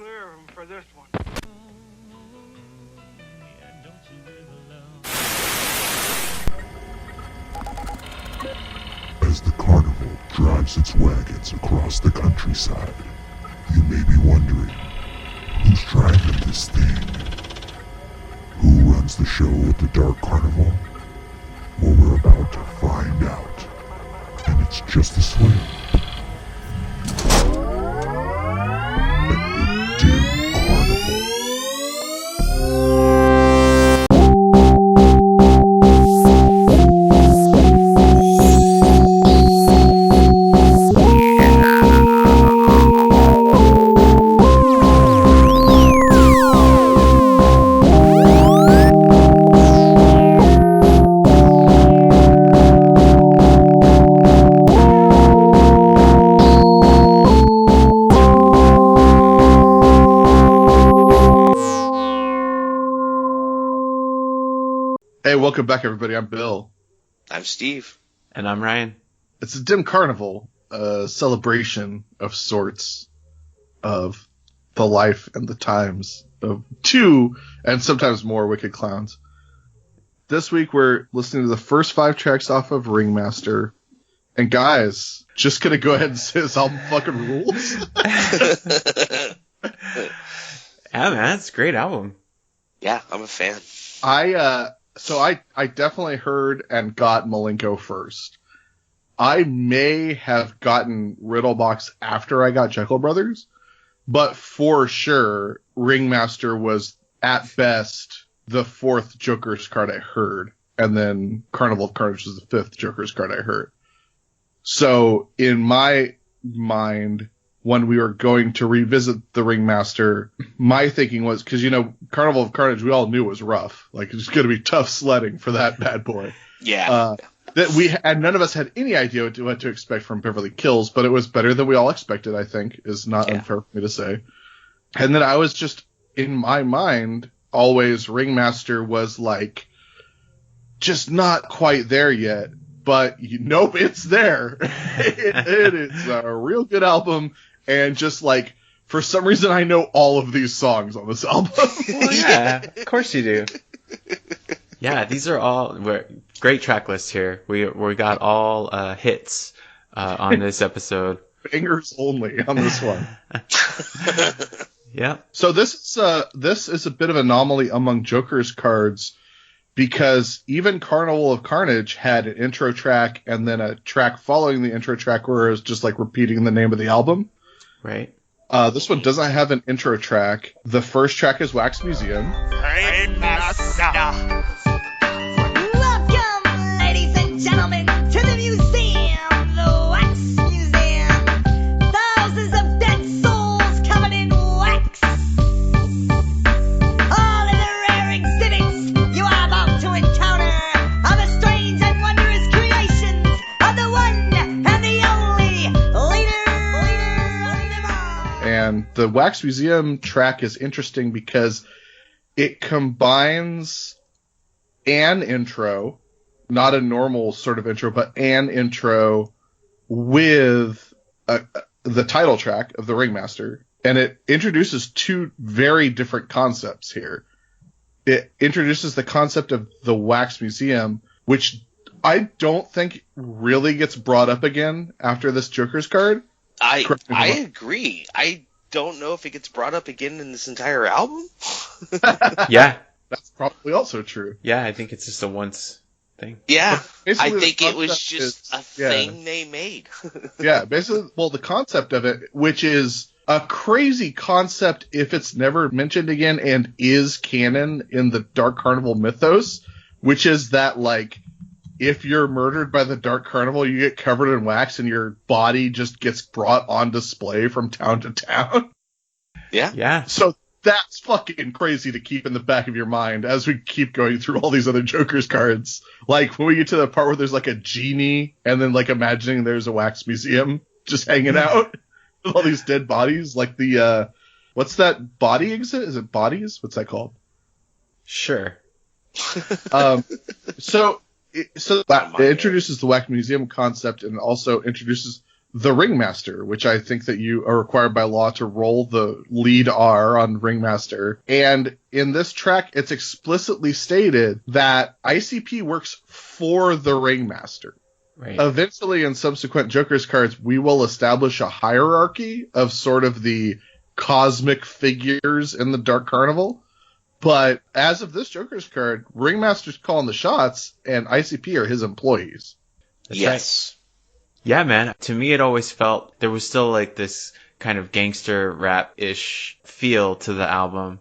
clear of him for this one. As the carnival drives its wagons across the countryside, you may be wondering, who's driving this thing? Who runs the show at the Dark Carnival? Well, we're about to find out. And it's just a sleigh. At the Dim Carnival. Hey, welcome back, everybody. I'm Bill. I'm Steve. And I'm Ryan. It's a Dim Carnival, a celebration of sorts of the life and the times of two and sometimes more wicked clowns. This week, we're listening to the first 5 tracks off of Ringmaster. And guys, just gonna go ahead and say this album fucking rules. Yeah, man, it's a great album. Yeah, I'm a fan. So I definitely heard and got Malenko first. I may have gotten Riddlebox after I got Jekyll Brothers, but for sure, Ringmaster was at best the 4th Joker's card I heard, and then Carnival of Carnage was the 5th Joker's card I heard. So in my mind, when we were going to revisit the Ringmaster, my thinking was, because, Carnival of Carnage, we all knew was rough. Like, it's going to be tough sledding for that bad boy. Yeah. And none of us had any idea what to expect from Beverly Kills, but it was better than we all expected, I think, is not unfair for me to say. And then I was just, in my mind, always Ringmaster was like, just not quite there yet. But nope, it's there. It is a real good album. And just like, for some reason, I know all of these songs on this album. Well, yeah, of course you do. Yeah, these are all great track lists here. We got all hits on this episode. Bangers only on this one. Yeah. So this is a bit of an anomaly among Joker's cards, because even Carnival of Carnage had an intro track and then a track following the intro track where it was just like repeating the name of the album. Right. This one doesn't have an intro track. The first track is Wax Museum. Welcome, ladies and gentlemen, to the museum, the Wax Museum. Thousands of dead souls covered in wax. All of the rare exhibits you are about to encounter are the strange and wondrous creations of the one and the only leader of them all. And the Wax Museum track is interesting because it combines an intro, not a normal sort of intro, but an intro with the title track of the Ringmaster. And it introduces 2 very different concepts here. It introduces the concept of the Wax Museum, which I don't think really gets brought up again after this Joker's card. I agree. I don't know if it gets brought up again in this entire album. Yeah. That's probably also true. Yeah, I think it's just a once thing. Yeah. I Basically, think the it was concept just is- a thing they made. Yeah, basically, well, the concept of it, which is a crazy concept if it's never mentioned again and is canon in the Dark Carnival mythos, which is that, like, if you're murdered by the Dark Carnival, you get covered in wax and your body just gets brought on display from town to town. Yeah. Yeah. So that's fucking crazy to keep in the back of your mind as we keep going through all these other Joker's cards. Like, when we get to the part where there's, like, a genie, and then, like, imagining there's a wax museum just hanging out with all these dead bodies. Like the, what's that body exhibit? Is it Bodies? What's that called? Sure. So it introduces the wax museum concept and also introduces the Ringmaster, which I think that you are required by law to roll the lead R on Ringmaster. And in this track, it's explicitly stated that ICP works for the Ringmaster. Right. Eventually, in subsequent Joker's cards, we will establish a hierarchy of sort of the cosmic figures in the Dark Carnival. But as of this Joker's card, Ringmaster's calling the shots, and ICP are his employees. That's Yes. right. Yeah, man. To me, it always felt there was still like this kind of gangster rap-ish feel to the album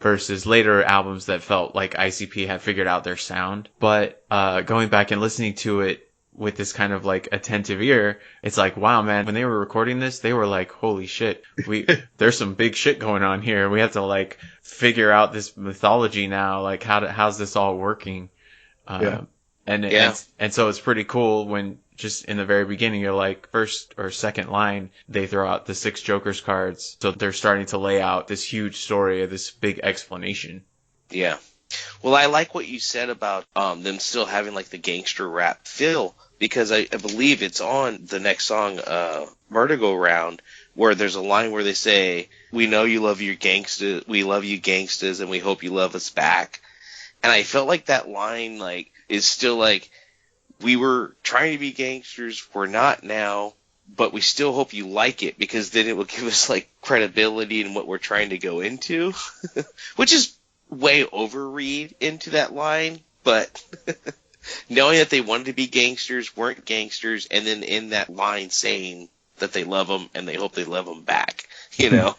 versus later albums that felt like ICP had figured out their sound. But going back and listening to it with this kind of like attentive ear, it's like, wow, man, when they were recording this, they were like, holy shit, there's some big shit going on here. We have to like figure out this mythology now. Like, how's this all working? And so it's pretty cool when just in the very beginning, you're like, first or second line, they throw out the 6 Joker's cards. So they're starting to lay out this huge story, this big explanation. Yeah. Well, I like what you said about them still having like the gangster rap feel, because I believe it's on the next song, Merry-Go-Round, where there's a line where they say, "We know you love your gangsters, we love you gangsters, and we hope you love us back." And I felt like that line like is still like, we were trying to be gangsters, we're not now, but we still hope you like it, because then it will give us like credibility in what we're trying to go into, which is way overread into that line, but knowing that they wanted to be gangsters, weren't gangsters, and then in that line saying that they love them and they hope they love them back, you know?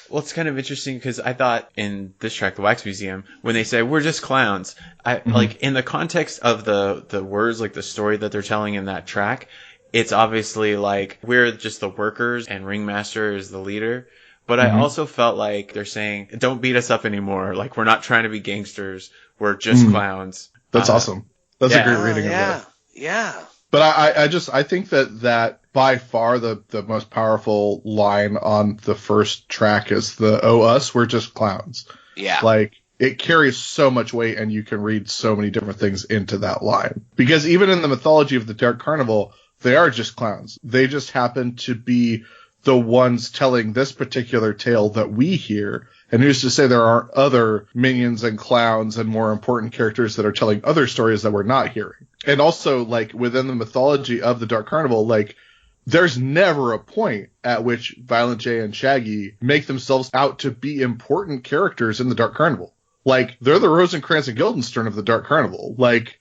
Well, it's kind of interesting because I thought in this track, The Wax Museum, when they say, we're just clowns, like in the context of the words, like the story that they're telling in that track, it's obviously like we're just the workers and Ringmaster is the leader. But I also felt like they're saying, don't beat us up anymore. Like, we're not trying to be gangsters. We're just clowns. That's awesome. That's a great reading of that. Yeah. But I think that by far the most powerful line on the first track is the "Oh us, we're just clowns." Yeah. Like, it carries so much weight, and you can read so many different things into that line. Because even in the mythology of the Dark Carnival, they are just clowns. They just happen to be the ones telling this particular tale that we hear. And who's to say there aren't other minions and clowns and more important characters that are telling other stories that we're not hearing. And also, like, within the mythology of the Dark Carnival, like, there's never a point at which Violent J and Shaggy make themselves out to be important characters in the Dark Carnival. Like, they're the Rosencrantz and Guildenstern of the Dark Carnival. Like,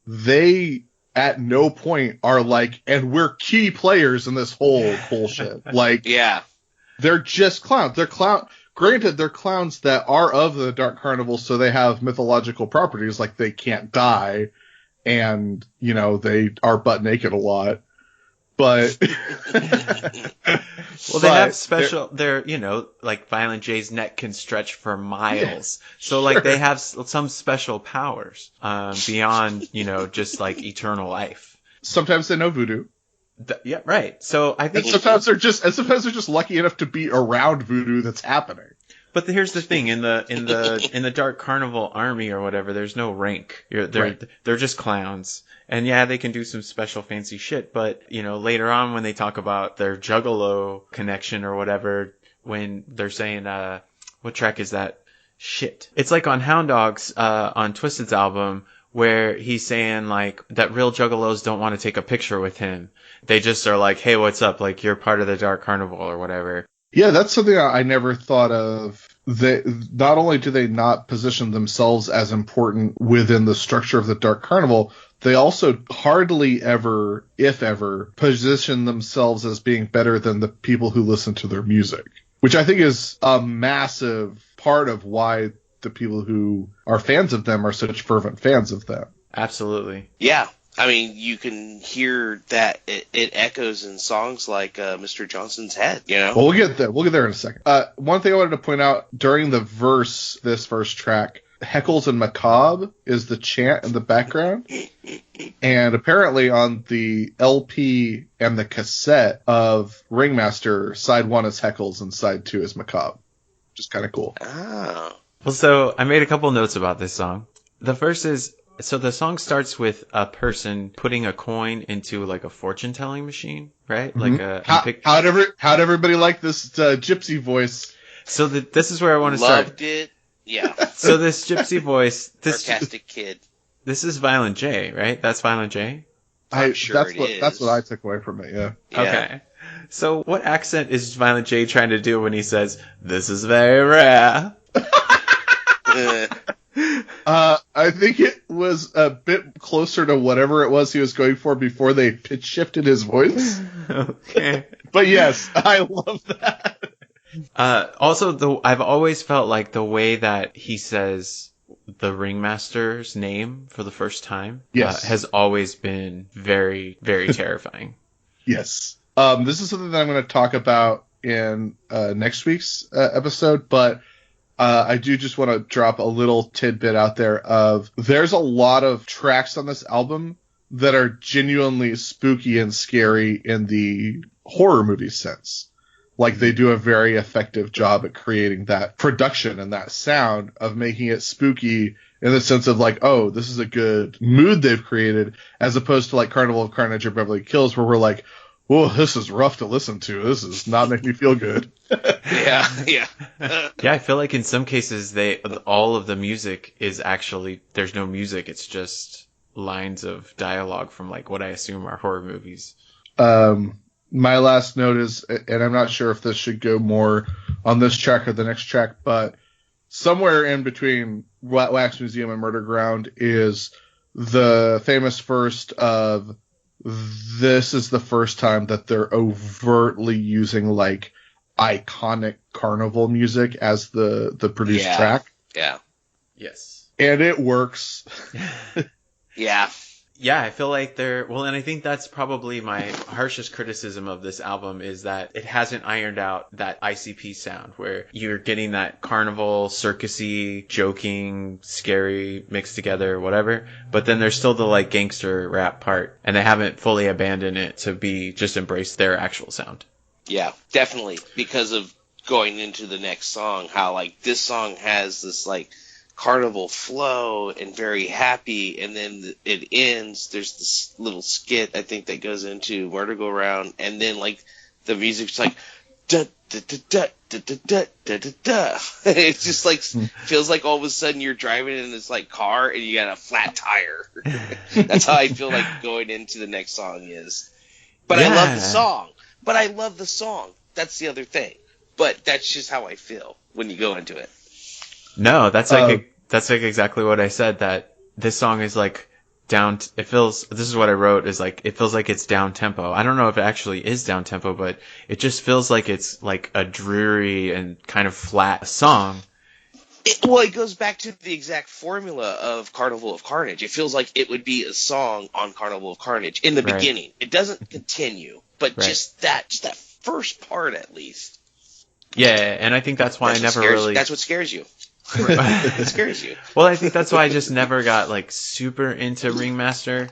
they at no point are like, and we're key players in this whole bullshit. Like, Yeah. they're just clowns. Granted, they're clowns that are of the Dark Carnival, so they have mythological properties, like they can't die, and, you know, they are butt naked a lot. But well, they have special. They're, you know, like Violent J's neck can stretch for miles, so like they have some special powers beyond, you know, just like eternal life. Sometimes they know voodoo. Yeah, right. So I think sometimes they're just lucky enough to be around voodoo that's happening. But here's the thing: in the Dark Carnival army or whatever, there's no rank. They're just clowns, and yeah, they can do some special fancy shit. But you know, later on when they talk about their Juggalo connection or whatever, when they're saying, what track is that? Shit, it's like on Hound Dogs on Twisted's album, where he's saying like that real Juggalos don't want to take a picture with him. They just are like, hey, what's up? Like, you're part of the Dark Carnival or whatever. Yeah, that's something I never thought of. Not only do they not position themselves as important within the structure of the Dark Carnival, they also hardly ever, if ever, position themselves as being better than the people who listen to their music. Which I think is a massive part of why the people who are fans of them are such fervent fans of them. Absolutely. Yeah. I mean, you can hear that it echoes in songs like Mr. Johnson's Head, you know? Well, we'll get there. We'll get there in a second. One thing I wanted to point out during this first track, Heckles and Macabre is the chant in the background. And apparently on the LP and the cassette of Ringmaster, side 1 is Heckles and side 2 is Macabre. Which is kind of cool. Oh. Well, so I made a couple notes about this song. The first is, So the song starts with a person putting a coin into like a fortune telling machine, right? Like a how'd everybody like this gypsy voice? So this is where I want to start. Loved it. Yeah. So this gypsy voice, Sarcastic kid. This is Violent J, right? That's Violent J? I'm sure that's what I took away from it, yeah. Okay. So what accent is Violent J trying to do when he says, "This is very rare"? I think it was a bit closer to whatever it was he was going for before they pitch shifted his voice. Okay. But yes, I love that. Also, I've always felt like the way that he says the Ringmaster's name for the first time has always been very, very terrifying. Yes. This is something that I'm going to talk about in next week's episode, but I do just want to drop a little tidbit out there of there's a lot of tracks on this album that are genuinely spooky and scary in the horror movie sense. Like, they do a very effective job at creating that production and that sound of making it spooky in the sense of like, oh, this is a good mood they've created, as opposed to like Carnival of Carnage or Beverly Hills, where we're like, whoa, this is rough to listen to. This does not make me feel good. Yeah. Yeah, I feel like in some cases all of the music is actually, there's no music. It's just lines of dialogue from like what I assume are horror movies. My last note is, and I'm not sure if this should go more on this track or the next track, but somewhere in between Wax Museum and Murder Ground is the famous first of, this is the first time that they're overtly using like iconic carnival music as the produced track. Yeah. Yes. And it works. Yeah. Yeah, I feel like and I think that's probably my harshest criticism of this album is that it hasn't ironed out that ICP sound where you're getting that carnival, circusy, joking, scary mixed together, whatever. But then there's still the like gangster rap part, and they haven't fully abandoned it to just embrace their actual sound. Yeah, definitely. Because of going into the next song, how like this song has this like carnival flow and very happy, and then it ends. There's this little skit I think that goes into Murder Go Round, and then like the music's like da da da da da da da da da. It's just like feels like all of a sudden you're driving in this like car and you got a flat tire. That's how I feel like going into the next song is. But I love the song. That's the other thing. But that's just how I feel when you go into it. No, that's like exactly what I said, that this song is like this is what I wrote, is like, it feels like it's down tempo. I don't know if it actually is down tempo, but it just feels like it's like a dreary and kind of flat song. It goes back to the exact formula of Carnival of Carnage. It feels like it would be a song on Carnival of Carnage in the beginning. It doesn't continue, but just that first part at least. Yeah, and I think that's why that's what scares you. It scares you. Well, I think that's why I just never got like super into Ringmaster.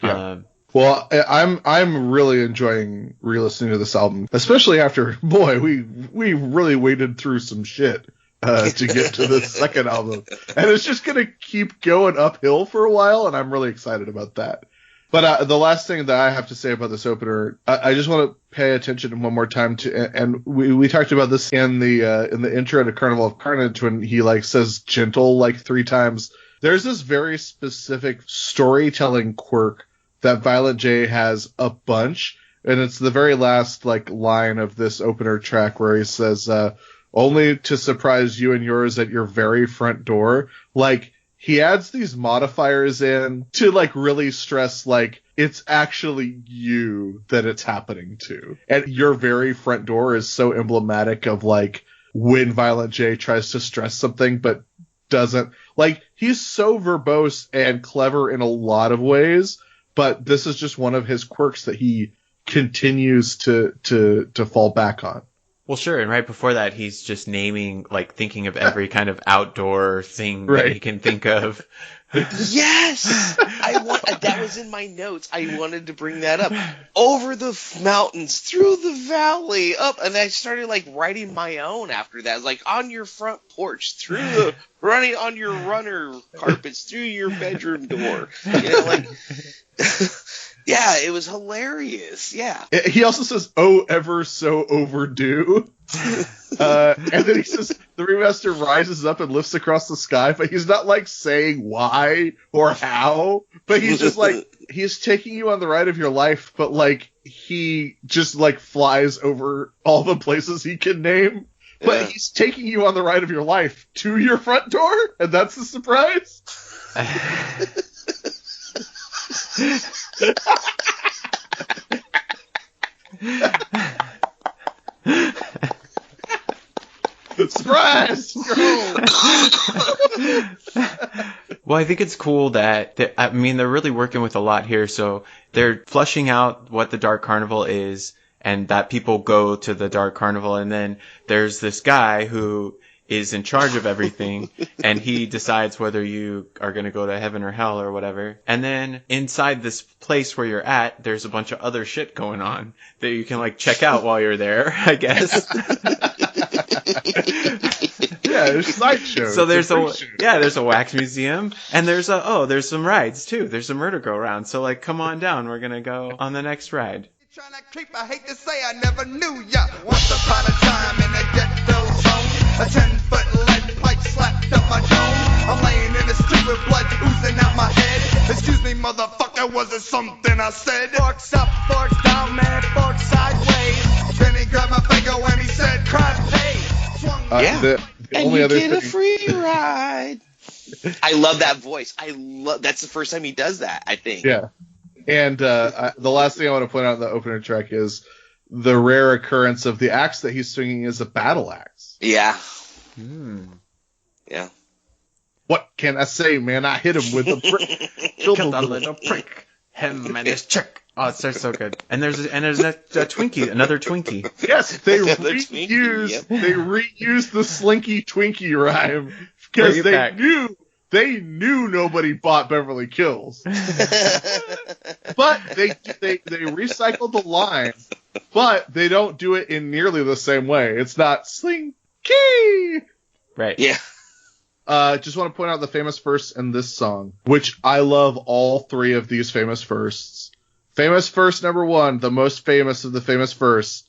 Yeah. Well, I'm really enjoying re-listening to this album, especially after, boy, we really waded through some shit to get to the second album, and it's just gonna keep going uphill for a while, and I'm really excited about that. But the last thing that I have to say about this opener, I just want to pay attention one more time to, and we talked about this in the intro to Carnival of Carnage when he like says gentle like 3 times. There's this very specific storytelling quirk that Violent J has a bunch, and it's the very last like line of this opener track where he says, "Only to surprise you and yours at your very front door." Like, he adds these modifiers in to like really stress like it's actually you that it's happening to. And your very front door is so emblematic of like when Violent J tries to stress something but doesn't. Like, he's so verbose and clever in a lot of ways, but this is just one of his quirks that he continues to fall back on. Well, sure, and right before that, he's just thinking of every kind of outdoor thing that he can think of. Yes, that was in my notes. I wanted to bring that up. Over the mountains, through the valley, up, and I started like writing my own after that. Like on your front porch, running on your runner carpets, through your bedroom door. Like. Yeah, it was hilarious. Yeah. He also says, "Oh, ever so overdue." And then he says, the Ringmaster rises up and lifts across the sky, but he's not like saying why or how, but he's just like, he's taking you on the ride of your life, but like, he just like flies over all the places he can name. But he's taking you on the ride of your life to your front door, and that's the surprise. Surprise! Well, I think it's cool that I mean, they're really working with a lot here. So they're fleshing out what the Dark Carnival is, and that people go to the Dark Carnival, and then there's this guy who is in charge of everything, and he decides whether you are going to go to heaven or hell or whatever. And then inside this place where you're at, there's a bunch of other shit going on that you can like check out while you're there, I guess. Yeah, there's sideshows. So there's a wax museum, and there's some rides too. There's a merry-go-round. So like, come on down. We're gonna go on the next ride. Trying to creep, I hate to say I never knew ya. Once upon a time in a ghetto zone, a 10-foot lead pipe slapped up my dome. I'm laying in the street with blood oozing out my head. Excuse me, motherfucker, was it something I said? Forks up, forks down, man, forks sideways. Then he grabbed my finger when he said, crime paid. The And only you other get a thing- free ride. I love that voice. That's the first time he does that, I think. Yeah. And the last thing I want to point out in the opener track is the rare occurrence of the axe that he's swinging is a battle axe. Yeah. Yeah. What can I say, man? I hit him with a brick. Killed Killed the a little prick. Him and his chick. Oh, it's so good. And there's a Twinkie, another Twinkie. Yes, they Another reused Twinkie, yep. they reused the Slinky Twinkie rhyme because Bring it back. they knew nobody bought Beverly Kills. But they recycled the line, but they don't do it in nearly the same way. It's not Slinky. Right. Yeah. Just want to point out the famous verse in this song, which I love all three of these famous firsts. Famous verse number 1, the most famous of the famous verse.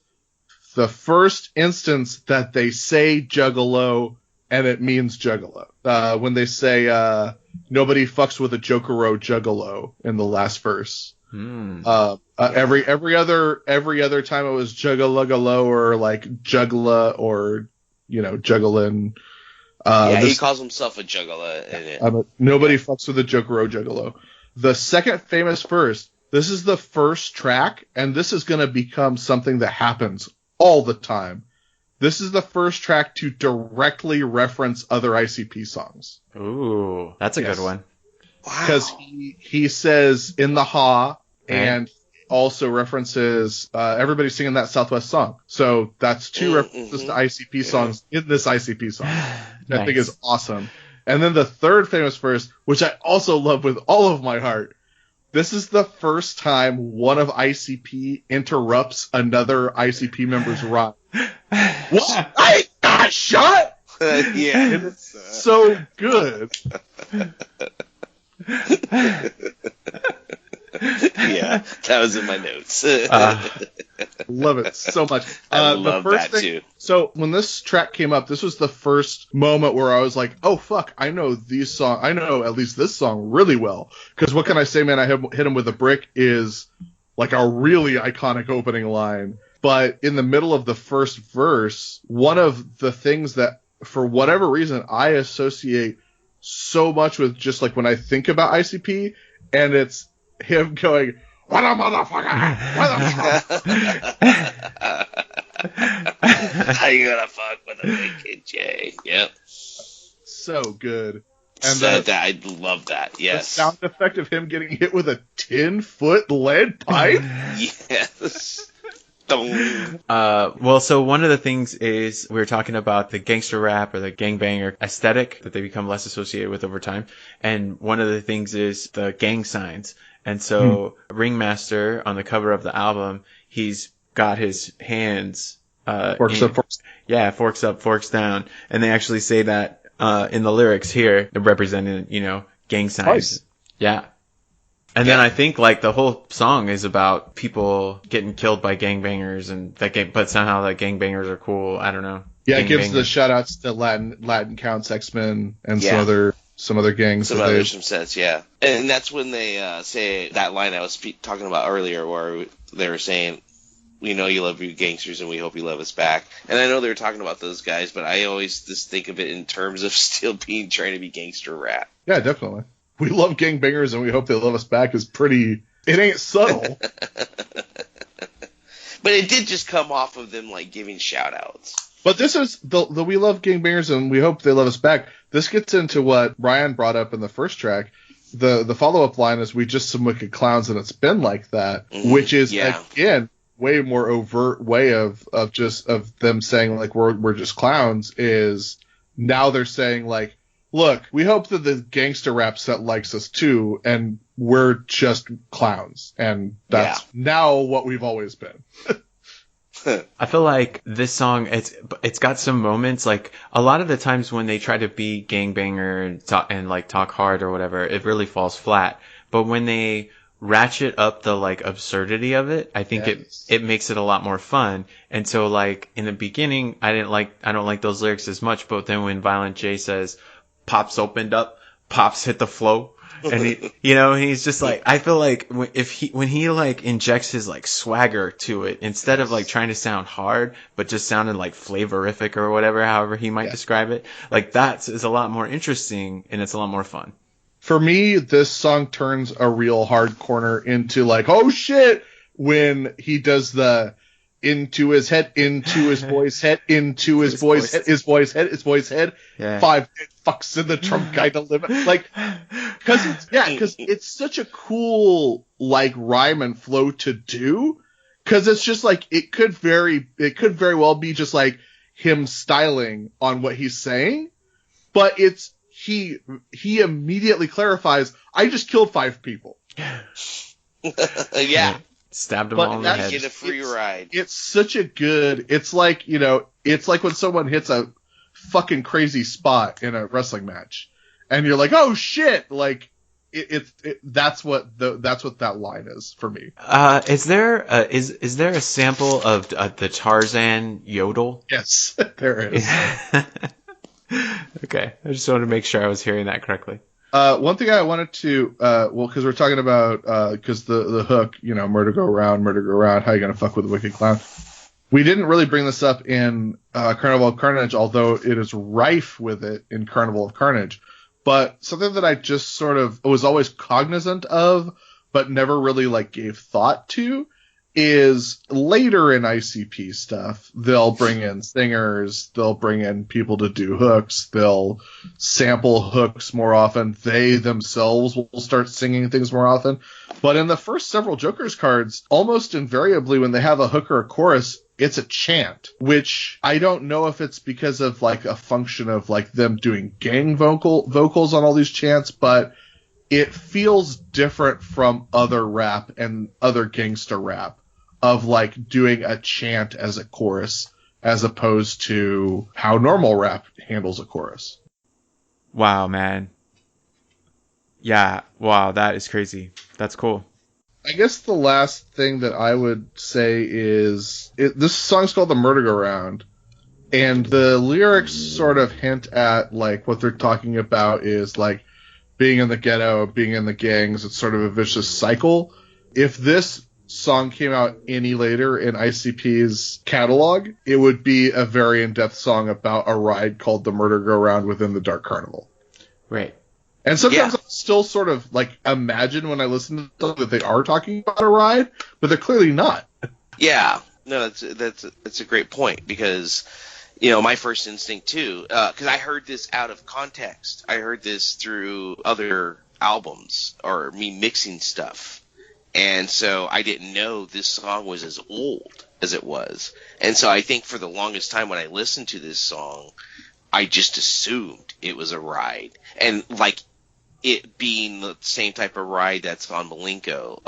The first instance that they say juggalo, and it means juggalo. When they say, nobody fucks with a Jokero juggalo in the last verse. Every other time it was juggalugalo or like juggla or, jugglin'. He calls himself a juggler in it. Nobody fucks with a Jokero juggalo. The second famous verse, this is the first track, and this is going to become something that happens all the time. This is the first track to directly reference other ICP songs. Ooh, that's a good one. Wow. Because he says in the Ha, Right. and also references everybody singing that Southwest song. So that's two references to ICP songs in this ICP song. I think is awesome. And then the third famous verse, which I also love with all of my heart. This is the first time one of ICP interrupts another ICP member's rhyme. What? I got shot? Yeah. It's so good. Yeah, that was in my notes. Love it so much. I love that too. So when this track came up, this was the first moment where I was like, "Oh fuck, I know these songs. I know at least this song really well." Because what can I say, man? I hit him with a brick is like a really iconic opening line. But in the middle of the first verse, one of the things that, for whatever reason, I associate so much with just like when I think about ICP, and it's him going, "What a motherfucker! What a How you gonna fuck with a wicked J?" Yep. So good. And I love that. the Yes. sound effect of him getting hit with a 10-foot lead pipe. Yes. Well, so one of the things is we were talking about the gangster rap or the gangbanger aesthetic that they become less associated with over time. And one of the things is the gang signs. And so Ringmaster on the cover of the album, he's got his hands, Forks up, forks. yeah, forks up, forks down. And they actually say that, in the lyrics here, representing, gang signs. Nice. Yeah. And then I think like the whole song is about people getting killed by gangbangers and but somehow that gangbangers are cool. I don't know. Yeah, it gives the shout outs to Latin Counts, X-Men, and some other gangs. Some sets, yeah. And that's when they say that line I was talking about earlier where they were saying, we know you love you gangsters and we hope you love us back. And I know they were talking about those guys, but I always just think of it in terms of still trying to be gangster rap. Yeah, definitely. We love gangbangers and we hope they love us back is pretty... It ain't subtle. But it did just come off of them, like, giving shout-outs. But this is... the we love gangbangers and we hope they love us back. This gets into what Ryan brought up in the first track. The follow-up line is, we just some wicked clowns and it's been like that. Mm-hmm. Which is, again, way more overt way of them saying, like, we're just clowns, is now they're saying, like, look, we hope that the gangster rap set likes us too, and we're just clowns. And that's now what we've always been. I feel like this song, it's got some moments, like a lot of the times when they try to be gangbanger and talk hard or whatever, it really falls flat. But when they ratchet up the like absurdity of it, I think it makes it a lot more fun. And so like in the beginning, I don't like those lyrics as much, but then when Violent J says, Pops opened up, Pops hit the flow, and he's just like, I feel like when he like injects his like swagger to it, instead of like trying to sound hard, but just sounding like flavorific or whatever, however he might describe it, like that is a lot more interesting and it's a lot more fun. For me, this song turns a real hard corner into like, oh shit, when he does the into his head, into his boy's head, into his boy's head, his boy's head, his boy's head. Yeah. 5 fucks in the trunk guy to live it. Like, because it's such a cool like rhyme and flow to do. Because it's just like it could very well be just like him styling on what he's saying, but it's he immediately clarifies, I just killed 5 people. Yeah. Stabbed him all in the head. Get a free ride. It's such a good... It's like, it's like when someone hits a fucking crazy spot in a wrestling match. And you're like, oh shit! Like, that's what that line is for me. Is there a sample of the Tarzan yodel? Yes, there is. Okay. I just wanted to make sure I was hearing that correctly. One thing I wanted to, because we're talking about, because the hook, murder go round, how you gonna fuck with a wicked clown? We didn't really bring this up in Carnival of Carnage, although it is rife with it in Carnival of Carnage. But something that I just sort of was always cognizant of, but never really like gave thought to, is later in ICP stuff, they'll bring in singers, they'll bring in people to do hooks, they'll sample hooks more often, they themselves will start singing things more often. But in the first several Joker's cards, almost invariably when they have a hook or a chorus, it's a chant, which I don't know if it's because of like a function of like them doing gang vocals on all these chants, but it feels different from other rap and other gangsta rap of like doing a chant as a chorus as opposed to how normal rap handles a chorus. Wow, man. Yeah, wow, that is crazy. That's cool. I guess the last thing that I would say is this song's called The Murder-Go-Round, and the lyrics sort of hint at like what they're talking about is like being in the ghetto, being in the gangs. It's sort of a vicious cycle. If this song came out any later in ICP's catalog, it would be a very in-depth song about a ride called The Murder-Go-Round within the Dark Carnival. Right. And sometimes I still sort of like imagine when I listen to them that they are talking about a ride, but they're clearly not. Yeah. No, that's a great point because, my first instinct too, because I heard this out of context. I heard this through other albums or me mixing stuff. And so I didn't know this song was as old as it was. And so I think for the longest time when I listened to this song, I just assumed it was a ride. And like it being the same type of ride that's on Malenko.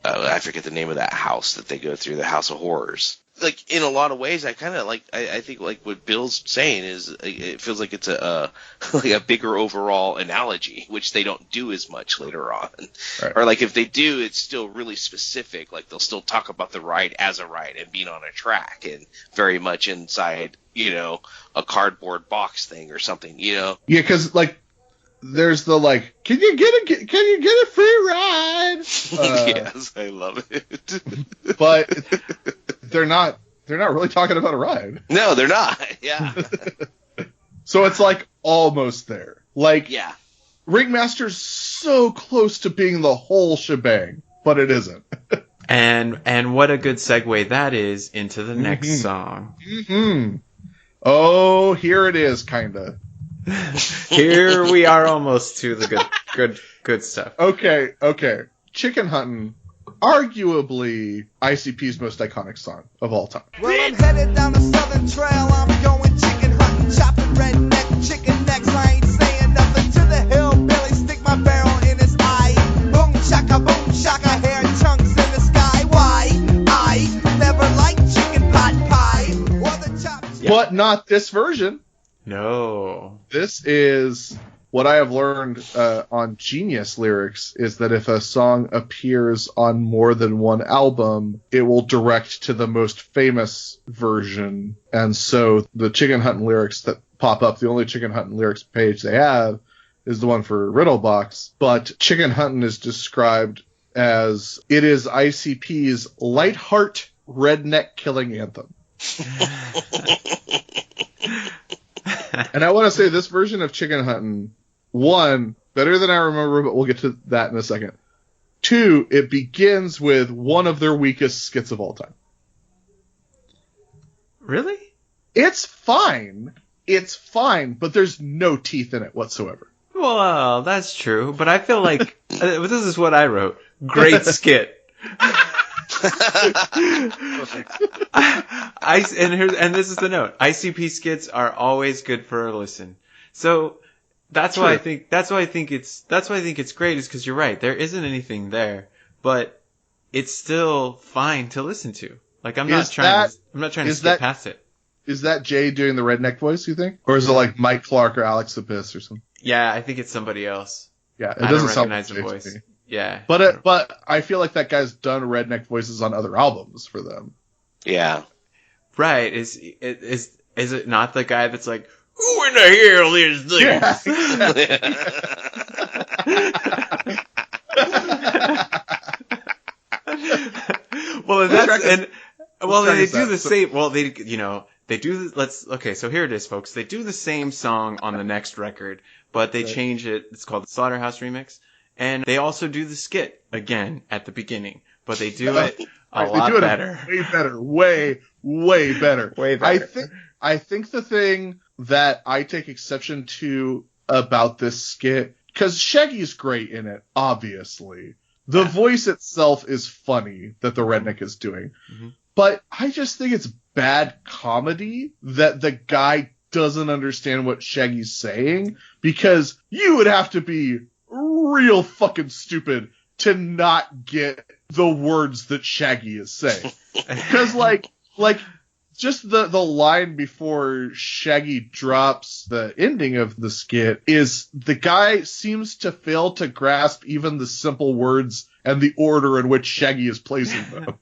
I forget the name of that house that they go through, the House of Horrors. Like, in a lot of ways, I kind of like, I think like what Bill's saying is, it feels like it's like a bigger overall analogy, which they don't do as much later on. Right. Or like if they do, it's still really specific. Like they'll still talk about the ride as a ride and being on a track and very much inside, a cardboard box thing or something, Yeah, because like, there's the like, can you get a free ride? Yes, I love it. But they're not really talking about a ride. No, they're not. Yeah. So it's like almost there. Like, Yeah. Ringmaster's so close to being the whole shebang, but it isn't. And what a good segue that is into the next song. Mm-hmm. Oh, here it is, kinda. Here we are almost to the good stuff. Okay. Chicken Huntin', arguably ICP's most iconic song of all time. Well, I'm headed down the southern trail. I'm going chicken hunting, chopping redneck chicken necks. I ain't saying nothing to the hillbilly. Stick my barrel in his eye. Boom shaka, hair chunks in the sky. Why? I never liked chicken pot pie or the chopped. But not this version. No. This is what I have learned on Genius Lyrics, is that if a song appears on more than one album, it will direct to the most famous version. And so the Chicken Huntin' lyrics that pop up, the only Chicken Huntin' lyrics page they have is the one for Riddlebox. But Chicken Huntin' is described as, it is ICP's light heart redneck killing anthem. And I want to say this version of Chicken Huntin', one, better than I remember, but we'll get to that in a second. Two, it begins with one of their weakest skits of all time. Really? It's fine, but there's no teeth in it whatsoever. Well, that's true, but I feel like this is what I wrote. Great skit. And this is the note. ICP skits are always good for a listen. So that's why I think it's great, is because you're right. There isn't anything there, but it's still fine to listen to. Like I'm not trying to skip past it. Is that Jay doing the redneck voice, you think? Or is it like Mike Clark or Alex Abyss or something? Yeah, I think it's somebody else. Yeah, it I doesn't don't sound recognize like the Jay voice. to me. Yeah. But I feel like that guy's done redneck voices on other albums for them. Yeah. Right. Is it not the guy that's like, who in the hell is this? They do the same. Well, they do. So here it is, folks. They do the same song on the next record, but they change it. It's called the Slaughterhouse Remix, and they also do the skit again at the beginning, but they do it a lot better. Way better. Way better. Way better. I think the thing that I take exception to about this skit, because Shaggy's great in it, obviously. The voice itself is funny that the redneck is doing. Mm-hmm. But I just think it's bad comedy that the guy doesn't understand what Shaggy's saying, because you would have to be real fucking stupid to not get the words that Shaggy is saying. Because like just the line before Shaggy drops the ending of the skit is the guy seems to fail to grasp even the simple words and the order in which Shaggy is placing them.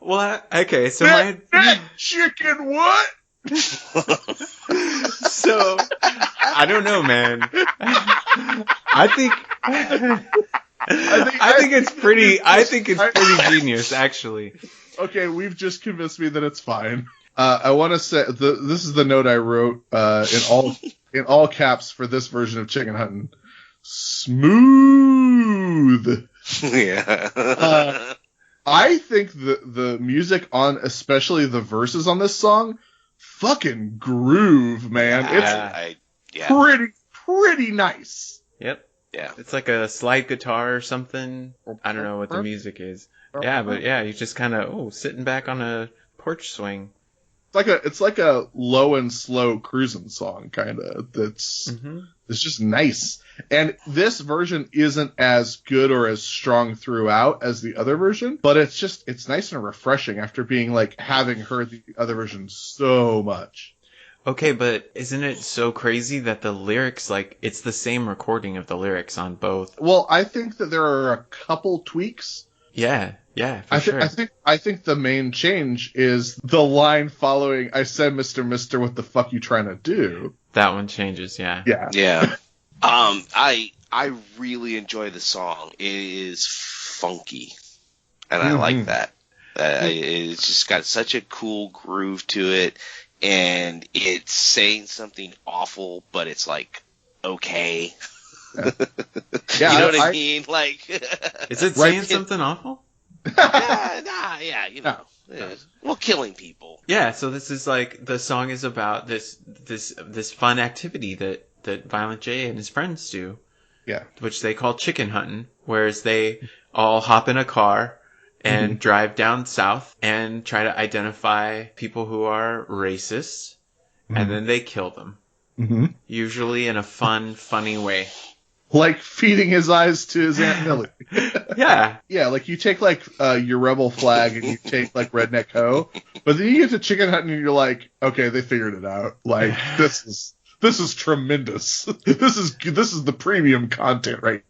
Well, okay, so that chicken what? So, I don't know, man. I think it's pretty genius, actually. Okay, we've just convinced me that it's fine. I want to say this is the note I wrote in all caps for this version of Chicken Huntin'. Smooth. Yeah. I think the music on, especially the verses on this song, fucking groove, man. It's pretty nice. Yep. Yeah. It's like a slide guitar or something. I don't know what the music is. Yeah, but yeah, he's just kind of sitting back on a porch swing. It's like a low and slow cruising song, kind of. It's just nice. And this version isn't as good or as strong throughout as the other version, but it's nice and refreshing after being like having heard the other version so much. Okay, but isn't it so crazy that the lyrics, like, it's the same recording of the lyrics on both? Well, I think that there are a couple tweaks. Yeah, for sure. I think the main change is the line following, I said, Mr. what the fuck you trying to do? That one changes, yeah. Yeah. Yeah. I really enjoy the song. It is funky, and I like that. It's just got such a cool groove to it, and it's saying something awful, but it's like okay. Yeah, you know what I mean? Like, is it saying something awful? Yeah, you know. Well, killing people. Yeah, so this is like, the song is about this fun activity that Violent J and his friends do. Yeah. Which they call chicken hunting, whereas they all hop in a car and drive down south and try to identify people who are racist, and then they kill them. Usually in a funny way. Like feeding his eyes to his Aunt Millie. Yeah. Yeah, like you take like your rebel flag and you take like redneck hoe, but then you get to chicken hunting and you're like, okay, they figured it out. Like this is tremendous. This is the premium content, right?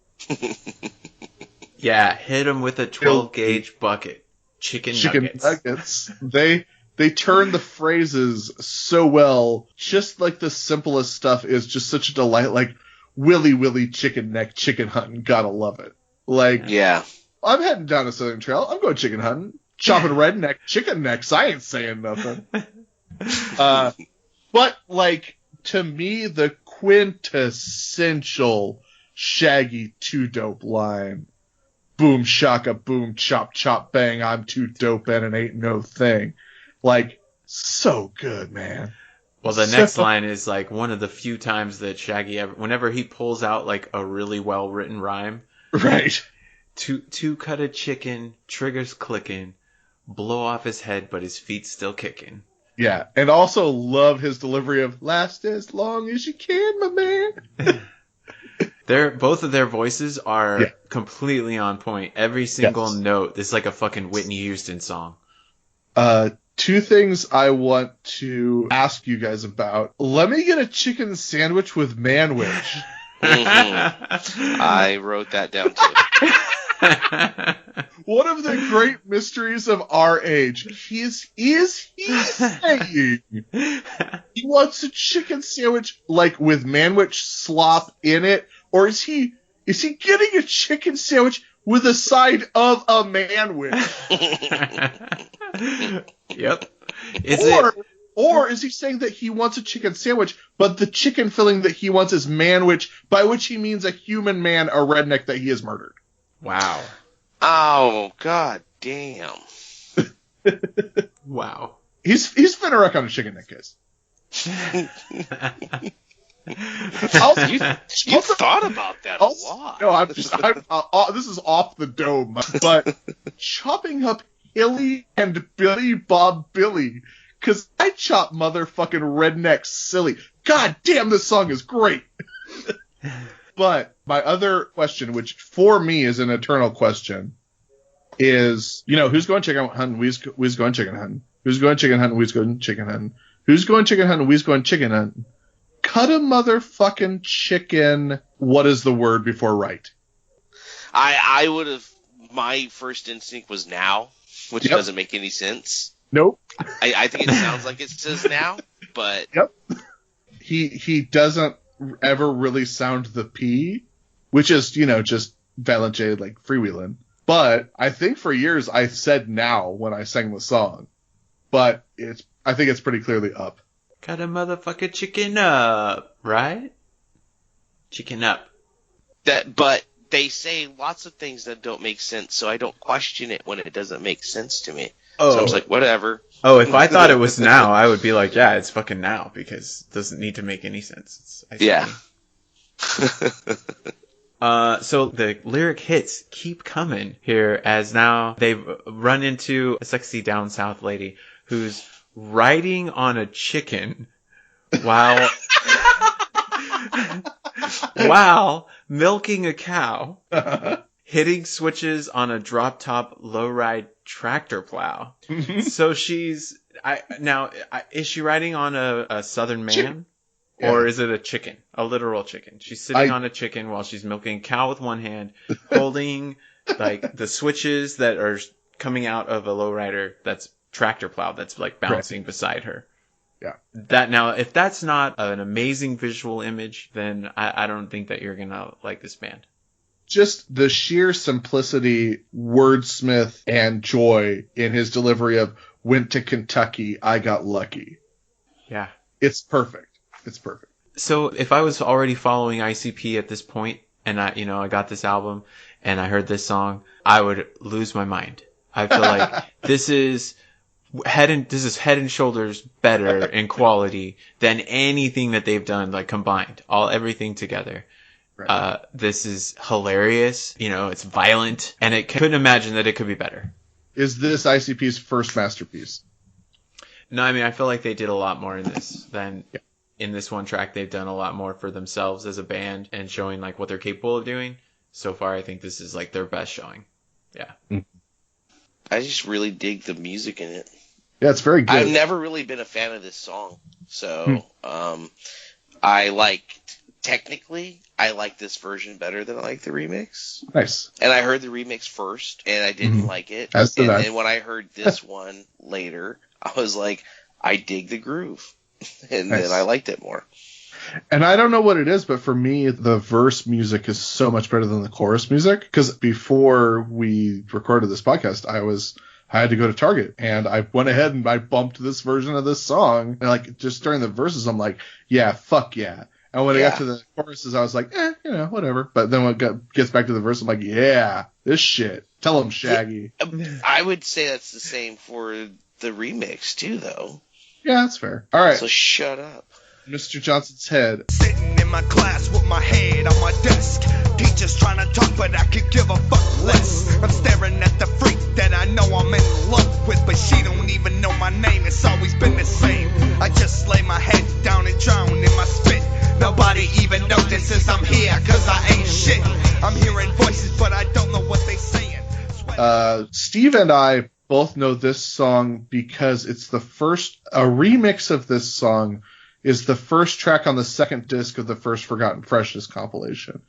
Yeah, hit them with a 12 gauge bucket. Chicken nuggets. They turn the phrases so well. Just like the simplest stuff is just such a delight. Like, Willy chicken neck, chicken hunting. Gotta love it. Like, yeah. I'm heading down a Southern Trail. I'm going chicken hunting. Chopping redneck chicken necks. I ain't saying nothing. But, like, to me, the quintessential Shaggy Too Dope line. Boom shaka, boom chop chop bang. I'm too dope and it ain't no thing. Like, so good, man. Well, the next line is like one of the few times that Shaggy whenever he pulls out like a really well written rhyme. Right. Two cut a chicken, triggers clicking, blow off his head, but his feet still kicking. Yeah, and also love his delivery of "last as long as you can, my man." Both of their voices are completely on point. Every single note is like a fucking Whitney Houston song. Two things I want to ask you guys about. Let me get a chicken sandwich with manwich. I wrote that down too. One of the great mysteries of our age. Is he saying he wants a chicken sandwich like with manwich slop in it, or is he getting a chicken sandwich with a side of a manwich? Yep. Or is he saying that he wants a chicken sandwich, but the chicken filling that he wants is manwich, by which he means a human man, a redneck that he has murdered? Wow. Oh, god damn. Wow. He's finna wreck on a chicken neck case. You thought about that a lot. No, this is off the dome. But chopping up Hilly and Billy Bob Billy, because I chop motherfucking redneck silly. God damn, this song is great. But my other question, which for me is an eternal question, is, who's going chicken hunting? We's going chicken hunting. Who's going chicken hunting? We's going chicken hunting. Who's going chicken hunting? We's going chicken hunting. Cut a motherfucking chicken. What is the word before right? I would have. My first instinct was now, which doesn't make any sense. Nope. I think it sounds like it says now, but he doesn't ever really sound the P, which is just Violent J like freewheeling. But I think for years I said now when I sang the song, but I think it's pretty clearly up. Got a motherfucking chicken up, right? Chicken up. But they say lots of things that don't make sense, so I don't question it when it doesn't make sense to me. So I was like, whatever. Oh, if I thought it was now, I would be like, yeah, it's fucking now, because it doesn't need to make any sense. Yeah. So the lyric hits keep coming here as now they've run into a sexy down south lady who's riding on a chicken while while milking a cow, hitting switches on a drop top low ride tractor plow. So is she riding on a southern man? Chicken. Or Yeah. is it a chicken? A literal chicken. She's sitting on a chicken while she's milking a cow with one hand, holding like the switches that are coming out of a lowrider that's tractor plow that's like bouncing beside her. Yeah. That now, if that's not an amazing visual image, then I don't think that you're gonna like this band. Just the sheer simplicity, wordsmith, and joy in his delivery of "Went to Kentucky, I got lucky." Yeah. It's perfect. It's perfect. So if I was already following ICP at this point, and I got this album and I heard this song, I would lose my mind. I feel like this is head and shoulders better in quality than anything that they've done, like combined, everything together. Right. This is hilarious. It's violent, and I couldn't imagine that it could be better. Is this ICP's first masterpiece? No, I mean, I feel like they did a lot more in this than in this one track. They've done a lot more for themselves as a band and showing like what they're capable of doing. So far, I think this is like their best showing. Yeah. I just really dig the music in it. Yeah, it's very good. I've never really been a fan of this song, so technically I like this version better than I like the remix. Nice. And I heard the remix first, and I didn't like it. As did and I. then when I heard this one later, I was like, I dig the groove, and Nice. then I liked it more. And I don't know what it is, but for me, the verse music is so much better than the chorus music. Because before we recorded this podcast, I had to go to Target, and I went ahead and I bumped this version of this song. And like just during the verses, I'm like, yeah, fuck yeah. And when I got to the choruses, I was like, whatever. But then when it gets back to the verse, I'm like, yeah, this shit. Tell him, Shaggy. I would say that's the same for the remix too, though. Yeah, that's fair. All right, So shut up. Mr. Johnson's head. Sitting in my class with my head on my desk. Teachers trying to talk, but I could give a fuck less. I'm staring at the freak that I know I'm in love with, but she don't even know my name. It's always been the same. I just lay my head down and drown in my spit. Nobody even notices I'm here, cause I ain't shit. I'm hearing voices, but I don't know what they saying. Steve and I both know this song because it's a remix of this song is the first track on the second disc of the first Forgotten Freshness compilation.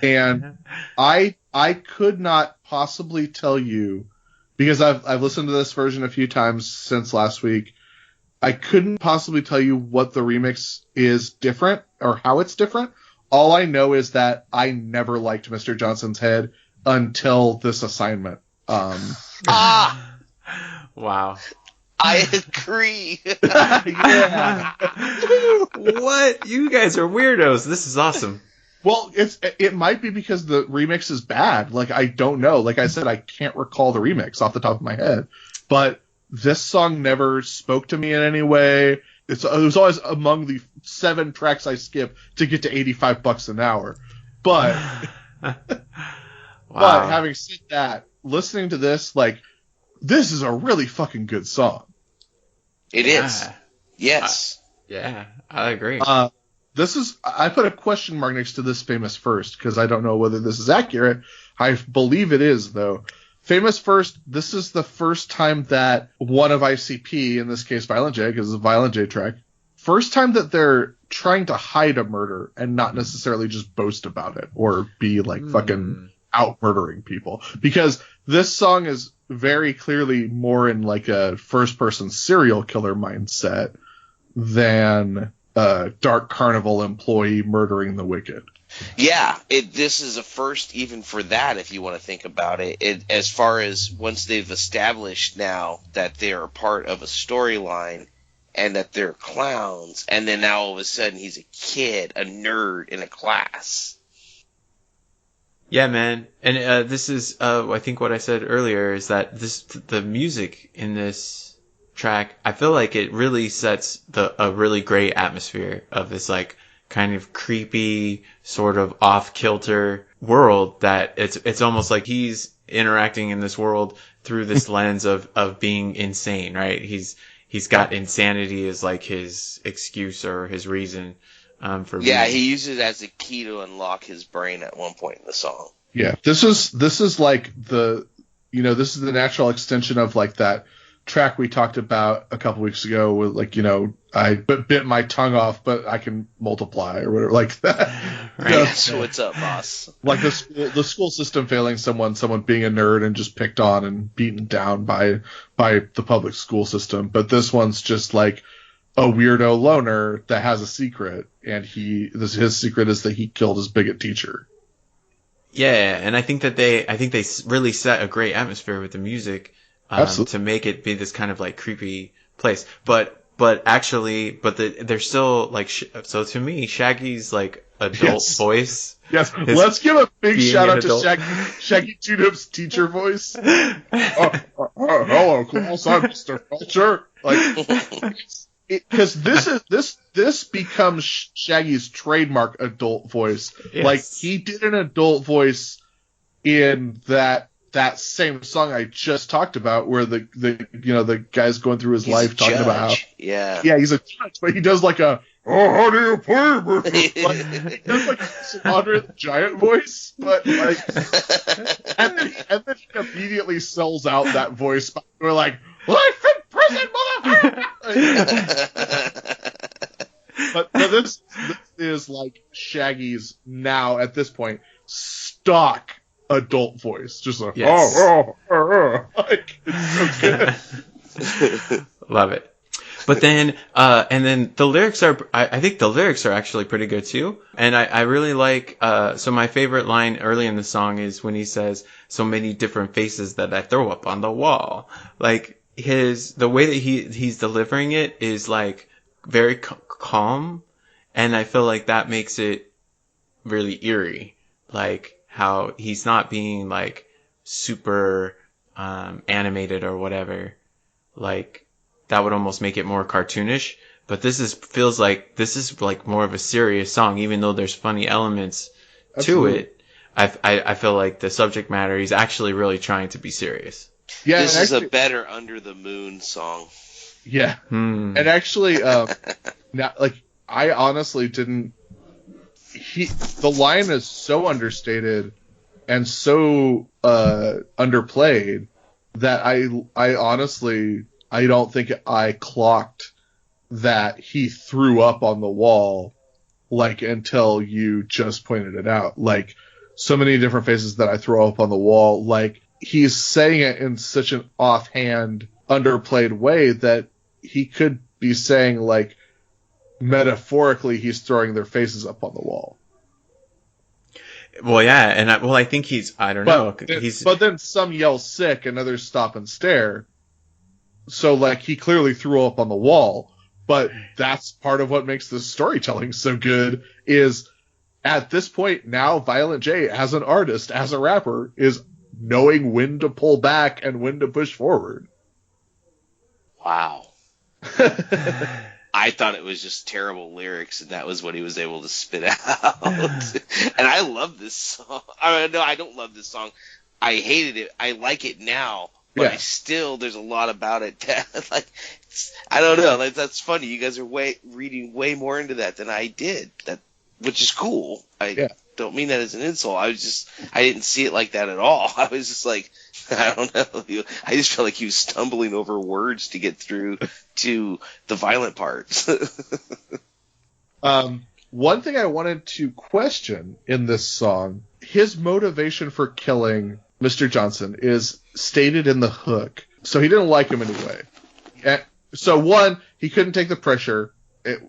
And I could not possibly tell you, because I've listened to this version a few times since last week, I couldn't possibly tell you what the remix is different or how it's different. All I know is that I never liked Mr. Johnson's Head until this assignment. Wow. I agree. Yeah. What? You guys are weirdos. This is awesome. Well, it might be because the remix is bad. Like, I don't know. Like I said, I can't recall the remix off the top of my head. But this song never spoke to me in any way. It was always among the 7 tracks I skip to get to $85 an hour. But, but having said that, listening to this, like, this is a really fucking good song. It is. Yes. Yeah, I agree. I put a question mark next to this Famous First because I don't know whether this is accurate. I believe it is, though. Famous First, this is the first time that one of ICP, in this case Violent J, because it's a Violent J track, first time that they're trying to hide a murder and not necessarily just boast about it or be like fucking out murdering people. Because this song is very clearly more in like a first-person serial killer mindset than a Dark Carnival employee murdering the wicked. Yeah, this is a first even for that, if you want to think about it. As far as once they've established now that they're a part of a storyline and that they're clowns, and then now all of a sudden he's a kid, a nerd in a class. Yeah, man. And this is, I think what I said earlier is that the music in this track, I feel like it really sets a really great atmosphere of this like kind of creepy, sort of off-kilter world that it's almost like he's interacting in this world through this lens of being insane, right? He's got insanity as like his excuse or his reason for Yeah, being. he uses it as a key to unlock his brain at one point in the song. Yeah, this is like this is the natural extension of like that track we talked about a couple weeks ago with like, I bit my tongue off, but I can multiply or whatever like that. Right. Yes, what's up, boss? Like the school system failing someone being a nerd and just picked on and beaten down by the public school system. But this one's just like a weirdo loner that has a secret, and his secret is that he killed his bigot teacher. Yeah, and I think they really set a great atmosphere with the music to make it be this kind of like creepy place. But they're still like so to me, Shaggy's like adult voice. Yes, let's give a big shout out to Shaggy Two-Dope's teacher voice. Hello, class, I'm Mr. Felcher. Like, because this becomes Shaggy's trademark adult voice. Yes. Like, he did an adult voice in that same song I just talked about, where the guy's going through his life talking about how he's a judge, but he does like a how do you play, like, he does like a Andre the Giant voice, but like, and then he immediately sells out that voice. We're like, life in prison, motherfucker. But this is like Shaggy's now at this point stock adult voice, just like like, it's so good. Love it. But then and then the lyrics are I think the lyrics are actually pretty good too, and I really like so my favorite line early in the song is when he says so many different faces that I throw up on the wall. Like the way that he's delivering it is like very calm, and I feel like that makes it really eerie, like how he's not being like super animated or whatever. Like that would almost make it more cartoonish, but feels like this is like more of a serious song, even though there's funny elements to it. I feel like the subject matter, he's actually really trying to be serious. Yeah, this is a better Under the Moon song. Yeah, and actually, now, like, I honestly didn't. The line is so understated and so underplayed that I honestly, I don't think I clocked that he threw up on the wall, like, until you just pointed it out. Like, so many different faces that I throw up on the wall, like, he's saying it in such an offhand, underplayed way that he could be saying, like, metaphorically, he's throwing their faces up on the wall. Well, yeah, and I think I don't know. But then some yell sick and others stop and stare. So, like, he clearly threw up on the wall. But that's part of what makes this storytelling so good, is at this point now, Violent J, as an artist, as a rapper, is knowing when to pull back and when to push forward. Wow. I thought it was just terrible lyrics, and that was what he was able to spit out. And I love this song. No, I don't love this song. I hated it. I like it now, but there's a lot about it that, like, I don't know. Like, that's funny. You guys are reading way more into that than I did. Which is cool. I don't mean that as an insult. I didn't see it like that at all. I was just like, I don't know. I just felt like he was stumbling over words to get through to the violent parts. One thing I wanted to question in this song, his motivation for killing Mr. Johnson is stated in the hook. So he didn't like him anyway. So one, he couldn't take the pressure,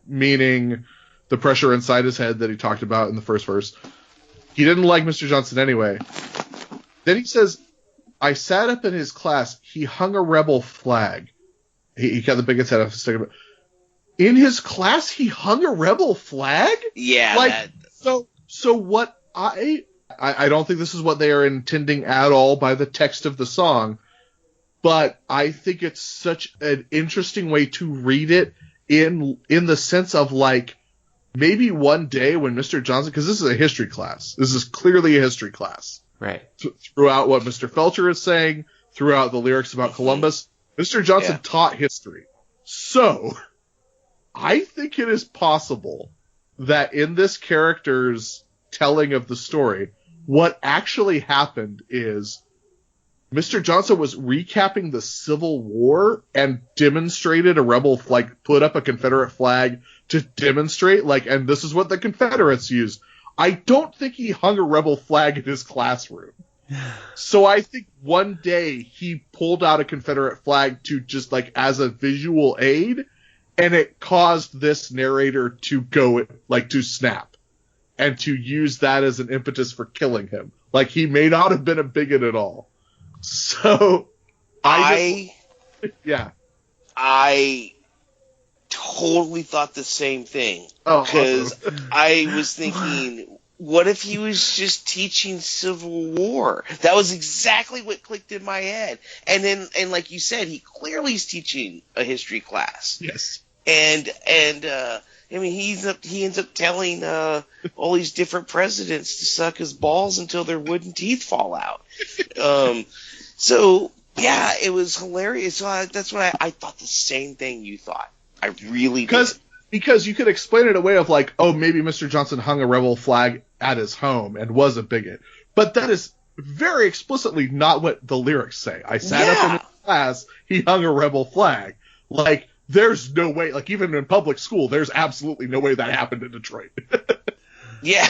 meaning the pressure inside his head that he talked about in the first verse. He didn't like Mr. Johnson anyway. Then he says, I sat up in his class. He hung a rebel flag. He got the biggest head off his stick. In his class, he hung a rebel flag? Yeah. Like, so what I don't think this is what they are intending at all by the text of the song, but I think it's such an interesting way to read it in the sense of, like, maybe one day when Mr. Johnson, because this is a history class. This is clearly a history class. Right. Throughout what Mr. Felcher is saying, throughout the lyrics about Columbus, Mr. Johnson taught history. So, I think it is possible that in this character's telling of the story, what actually happened is Mr. Johnson was recapping the Civil War and demonstrated a rebel flag, put up a Confederate flag to demonstrate, like, and this is what the Confederates used. I don't think he hung a rebel flag in his classroom. So I think one day he pulled out a Confederate flag to just, like, as a visual aid, and it caused this narrator to go, like, to snap, and to use that as an impetus for killing him. Like, he may not have been a bigot at all. So, I totally thought the same thing. Oh, because awesome. I was thinking, what if he was just teaching Civil War? That was exactly what clicked in my head. And like you said, he clearly is teaching a history class. Yes. And I mean, he ends up telling all these different presidents to suck his balls until their wooden teeth fall out. So yeah, it was hilarious. So that's what I thought the same thing you thought. I really did. Because you could explain it a way of like, oh, maybe Mr. Johnson hung a rebel flag at his home and was a bigot. But that is very explicitly not what the lyrics say. I sat up in his class, he hung a rebel flag. Like, there's no way, like, even in public school, there's absolutely no way that happened in Detroit. Yeah.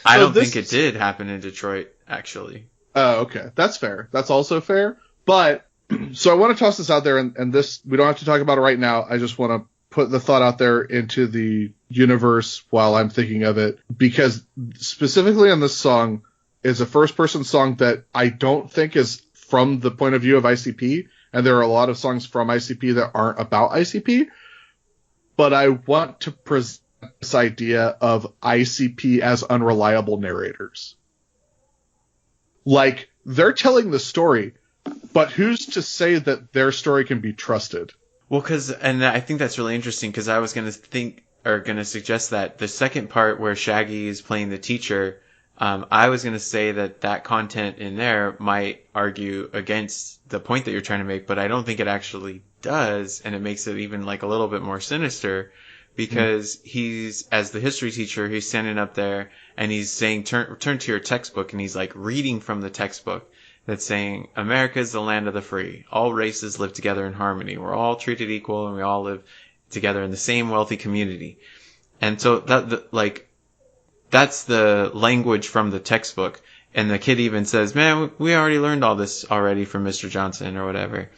I don't think it did happen in Detroit, actually. Oh, okay. That's fair. That's also fair. But, so I want to toss this out there, and this, we don't have to talk about it right now. I just want to put the thought out there into the universe while I'm thinking of it, because specifically on this song is a first-person song that I don't think is from the point of view of ICP, and there are a lot of songs from ICP that aren't about ICP, but I want to present this idea of ICP as unreliable narrators. Like, they're telling the story, but who's to say that their story can be trusted? Well, and I think that's really interesting, because I was going to suggest that the second part where Shaggy is playing the teacher, I was going to say that content in there might argue against the point that you're trying to make, but I don't think it actually does, and it makes it even like a little bit more sinister, because he's, as the history teacher, he's standing up there and he's saying, turn to your textbook, and he's like reading from the textbook that's saying, America is the land of the free. All races live together in harmony. We're all treated equal, and we all live together in the same wealthy community. And so that's the language from the textbook. And the kid even says, man, we already learned all this already from Mr. Johnson or whatever.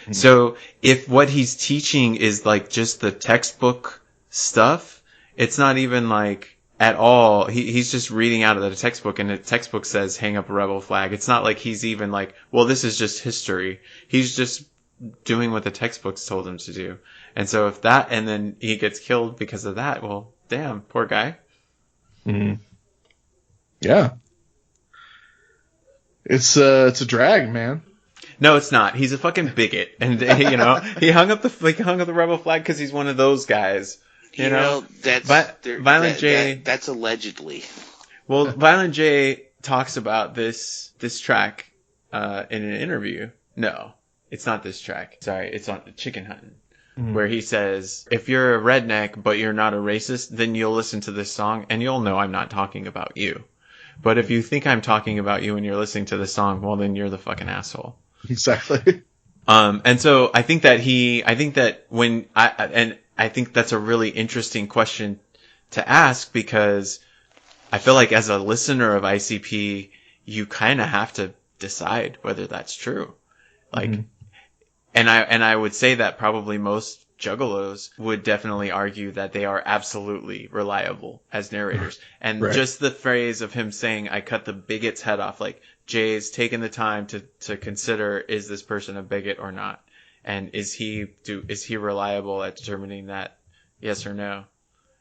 Mm-hmm. So if what he's teaching is like just the textbook stuff, it's not even like at all. He's just reading out of the textbook, and the textbook says hang up a rebel flag. It's not like he's even like, well, this is just history. He's just doing what the textbooks told him to do. And so if that, and then he gets killed because of that, well, damn, poor guy. Mm-hmm. Yeah. It's a drag, man. No, it's not. He's a fucking bigot, and he hung up the rebel flag because he's one of those guys. You know that's Violent J. That's allegedly. Well, Violent J talks about this track in an interview. No, it's not this track. Sorry, it's on Chicken Huntin'. Mm-hmm. Where he says, if you're a redneck but you're not a racist, then you'll listen to this song and you'll know I'm not talking about you. But if you think I'm talking about you when you're listening to the song, well, then you're the fucking asshole. Exactly. And so I think I think that's a really interesting question to ask, because I feel like as a listener of ICP, you kind of have to decide whether that's true. Like, mm-hmm. And I would say that probably most juggalos would definitely argue that they are absolutely reliable as narrators. And right. Just the phrase of him saying, I cut the bigot's head off, like, Jay's taken the time to consider, is this person a bigot or not? And is he reliable at determining that, yes or no?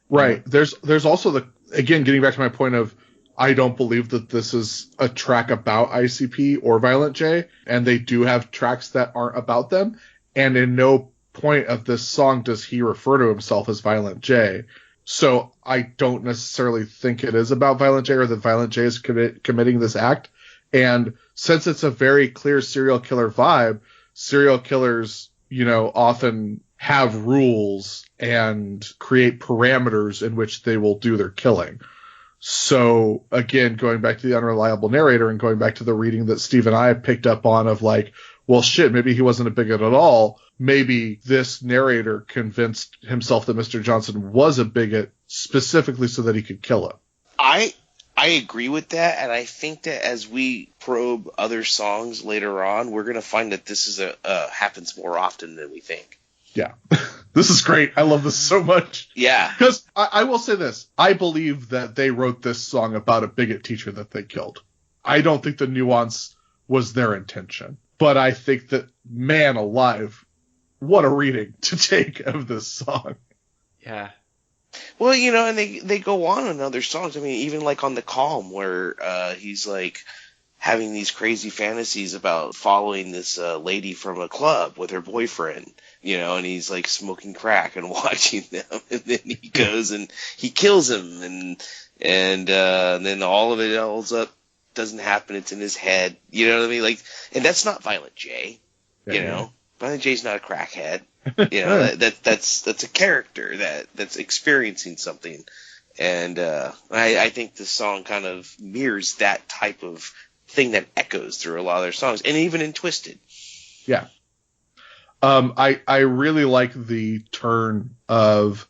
Right. There's also again, getting back to my point of, I don't believe that this is a track about ICP or Violent J, and they do have tracks that aren't about them, and in no point of this song does he refer to himself as Violent J. So I don't necessarily think it is about Violent J or that Violent J is committing this act. And since it's a very clear serial killer vibe, serial killers, often have rules and create parameters in which they will do their killing. So again, going back to the unreliable narrator and going back to the reading that Steve and I picked up on of like, well, shit, maybe he wasn't a bigot at all. Maybe this narrator convinced himself that Mr. Johnson was a bigot specifically so that he could kill him. I agree with that, and I think that as we probe other songs later on, we're going to find that this is happens more often than we think. Yeah. This is great. I love this so much. Yeah. Because I will say this. I believe that they wrote this song about a bigot teacher that they killed. I don't think the nuance was their intention. But I think that, man alive, what a reading to take of this song. Yeah. Well, and they go on in other songs. I mean, even like on The Calm, where he's like having these crazy fantasies about following this lady from a club with her boyfriend, and he's like smoking crack and watching them, and then he goes and he kills him, and then all of it ends up doesn't happen. It's in his head. You know what I mean? Like, and that's not Violent J. Yeah. Violent J's not a crackhead. That's a character that's experiencing something, and I think this song kind of mirrors that type of thing that echoes through a lot of their songs, and even in Twisted. Yeah. I really like the turn of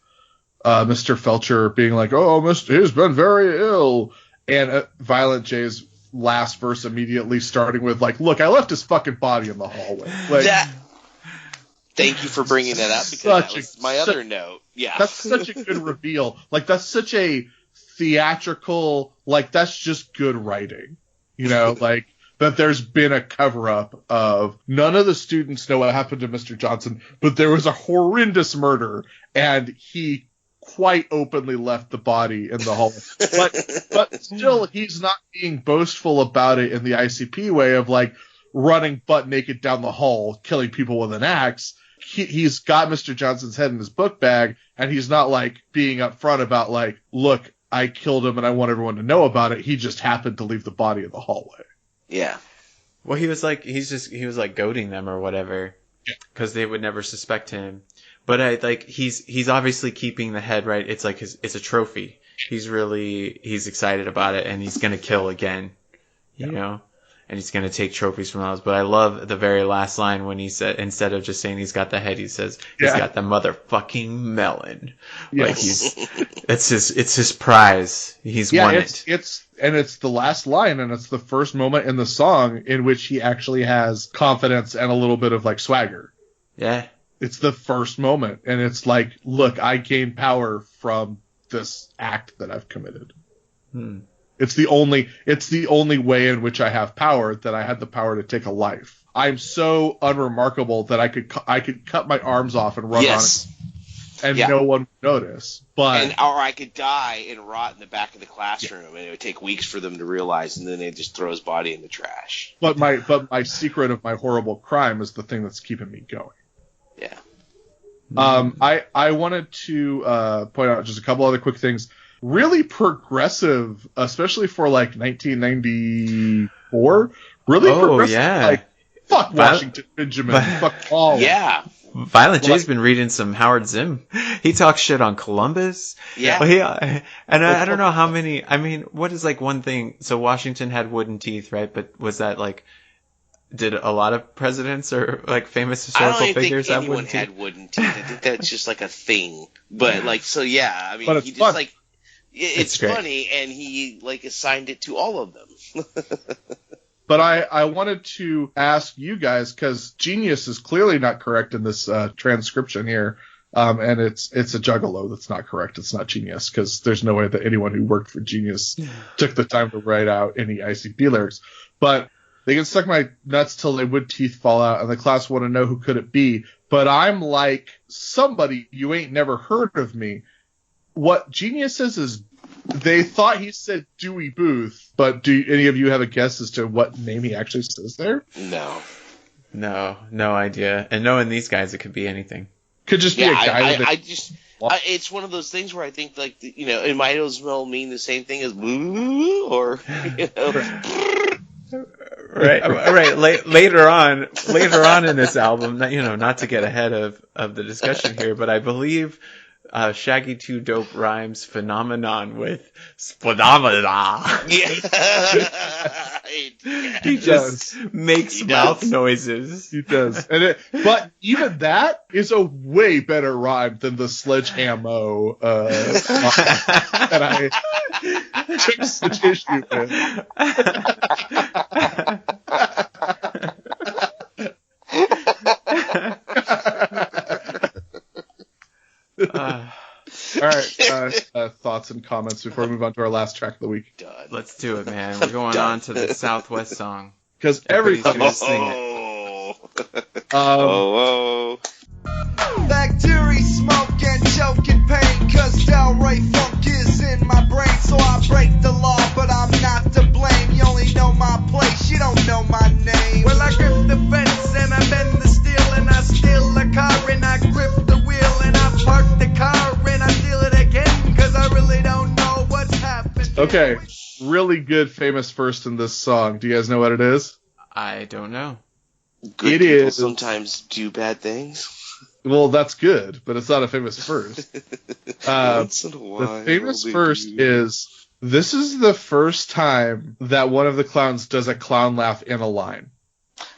Mr. Felcher being like, "Oh, he's been very ill," and Violent J's last verse immediately starting with like, "Look, I left his fucking body in the hallway." Like, thank you for bringing that up, because that was my other note. Yeah, that's such a good reveal. Like, that's such a theatrical. Like, that's just good writing. Like that. There's been a cover up of none of the students know what happened to Mr. Johnson, but there was a horrendous murder, and he quite openly left the body in the hallway. But still, he's not being boastful about it in the ICP way of like running butt naked down the hall, killing people with an axe. He's got Mr. Johnson's head in his book bag, and he's not like being upfront about like, look, I killed him and I want everyone to know about it. He just happened to leave the body in the hallway. Yeah. Well, he was like goading them or whatever, because they would never suspect him. But he's obviously keeping the head, right. It's like it's a trophy. He's excited about it, and he's gonna kill again, and he's gonna take trophies from those. But I love the very last line when he said, instead of just saying he's got the head, he says he's got the motherfucking melon. Yes. Like it's his prize. He's won it. It's the last line, and it's the first moment in the song in which he actually has confidence and a little bit of like swagger. Yeah. It's the first moment, and it's like, look, I gained power from this act that I've committed. It's the only way in which I have power, that I had the power to take a life. I'm so unremarkable that I could cut my arms off and run on it, and no one would notice. Or I could die and rot in the back of the classroom, and it would take weeks for them to realize, and then they just throw his body in the trash. But my secret of my horrible crime is the thing that's keeping me going. Yeah. I wanted to point out just a couple other quick things. Really progressive, especially for like 1994. Really progressive. Yeah. Like, fuck Washington Benjamin. Fuck Paul. Yeah. Violent J's been reading some Howard Zinn. He talks shit on Columbus. Yeah. I don't know how many. I mean, what is like one thing? So Washington had wooden teeth, right? But was that like? Did a lot of presidents or like famous historical figures have wooden teeth? I don't think anyone had wooden teeth. I think that's just like a thing. But like, so yeah, I mean, but he just fun. like, it's funny, and he like assigned it to all of them. But I wanted to ask you guys, because Genius is clearly not correct in this transcription here. And it's a juggalo that's not correct. It's not Genius, because there's no way that anyone who worked for Genius took the time to write out any ICP lyrics. But they can suck my nuts till their wood teeth fall out, and the class want to know who could it be. But I'm like, somebody you ain't never heard of me. What Genius is they thought he said Dewey Booth, but do any of you have a guess as to what name he actually says there? No. No idea. And knowing these guys, it could be anything. Could just be a guy. It's one of those things where I think, like, it might as well mean the same thing as woo, or Right. Later on in this album, not to get ahead of the discussion here, but I believe Shaggy 2 Dope rhymes phenomenon with phenomena. Yeah. He just makes mouth noises. He does. But even that is a way better rhyme than the sledgehammer that I took such issue with. All right, thoughts and comments before we move on to our last track of the week. Done. Let's do it, man. We're going on to the Southwest song. Because everybody's going to sing it. Bacteria smoke and choke in pain, cause Delray funk is in my brain. So I break the law, but I'm not to blame. You only know my place, you don't know my name. Well, I grip the fence and I bend the steel, and I steal the car and I grip the wheel, and I park the car and I steal it again, cause I really don't know what's happened. Okay, really good famous first in this song. Do you guys know what it is? I don't know. Good It people is. sometimes do bad things. Well, that's good, but it's not a famous first. Once in a while, The famous they first do. is, this is the first time that one of the clowns does a clown laugh in a line.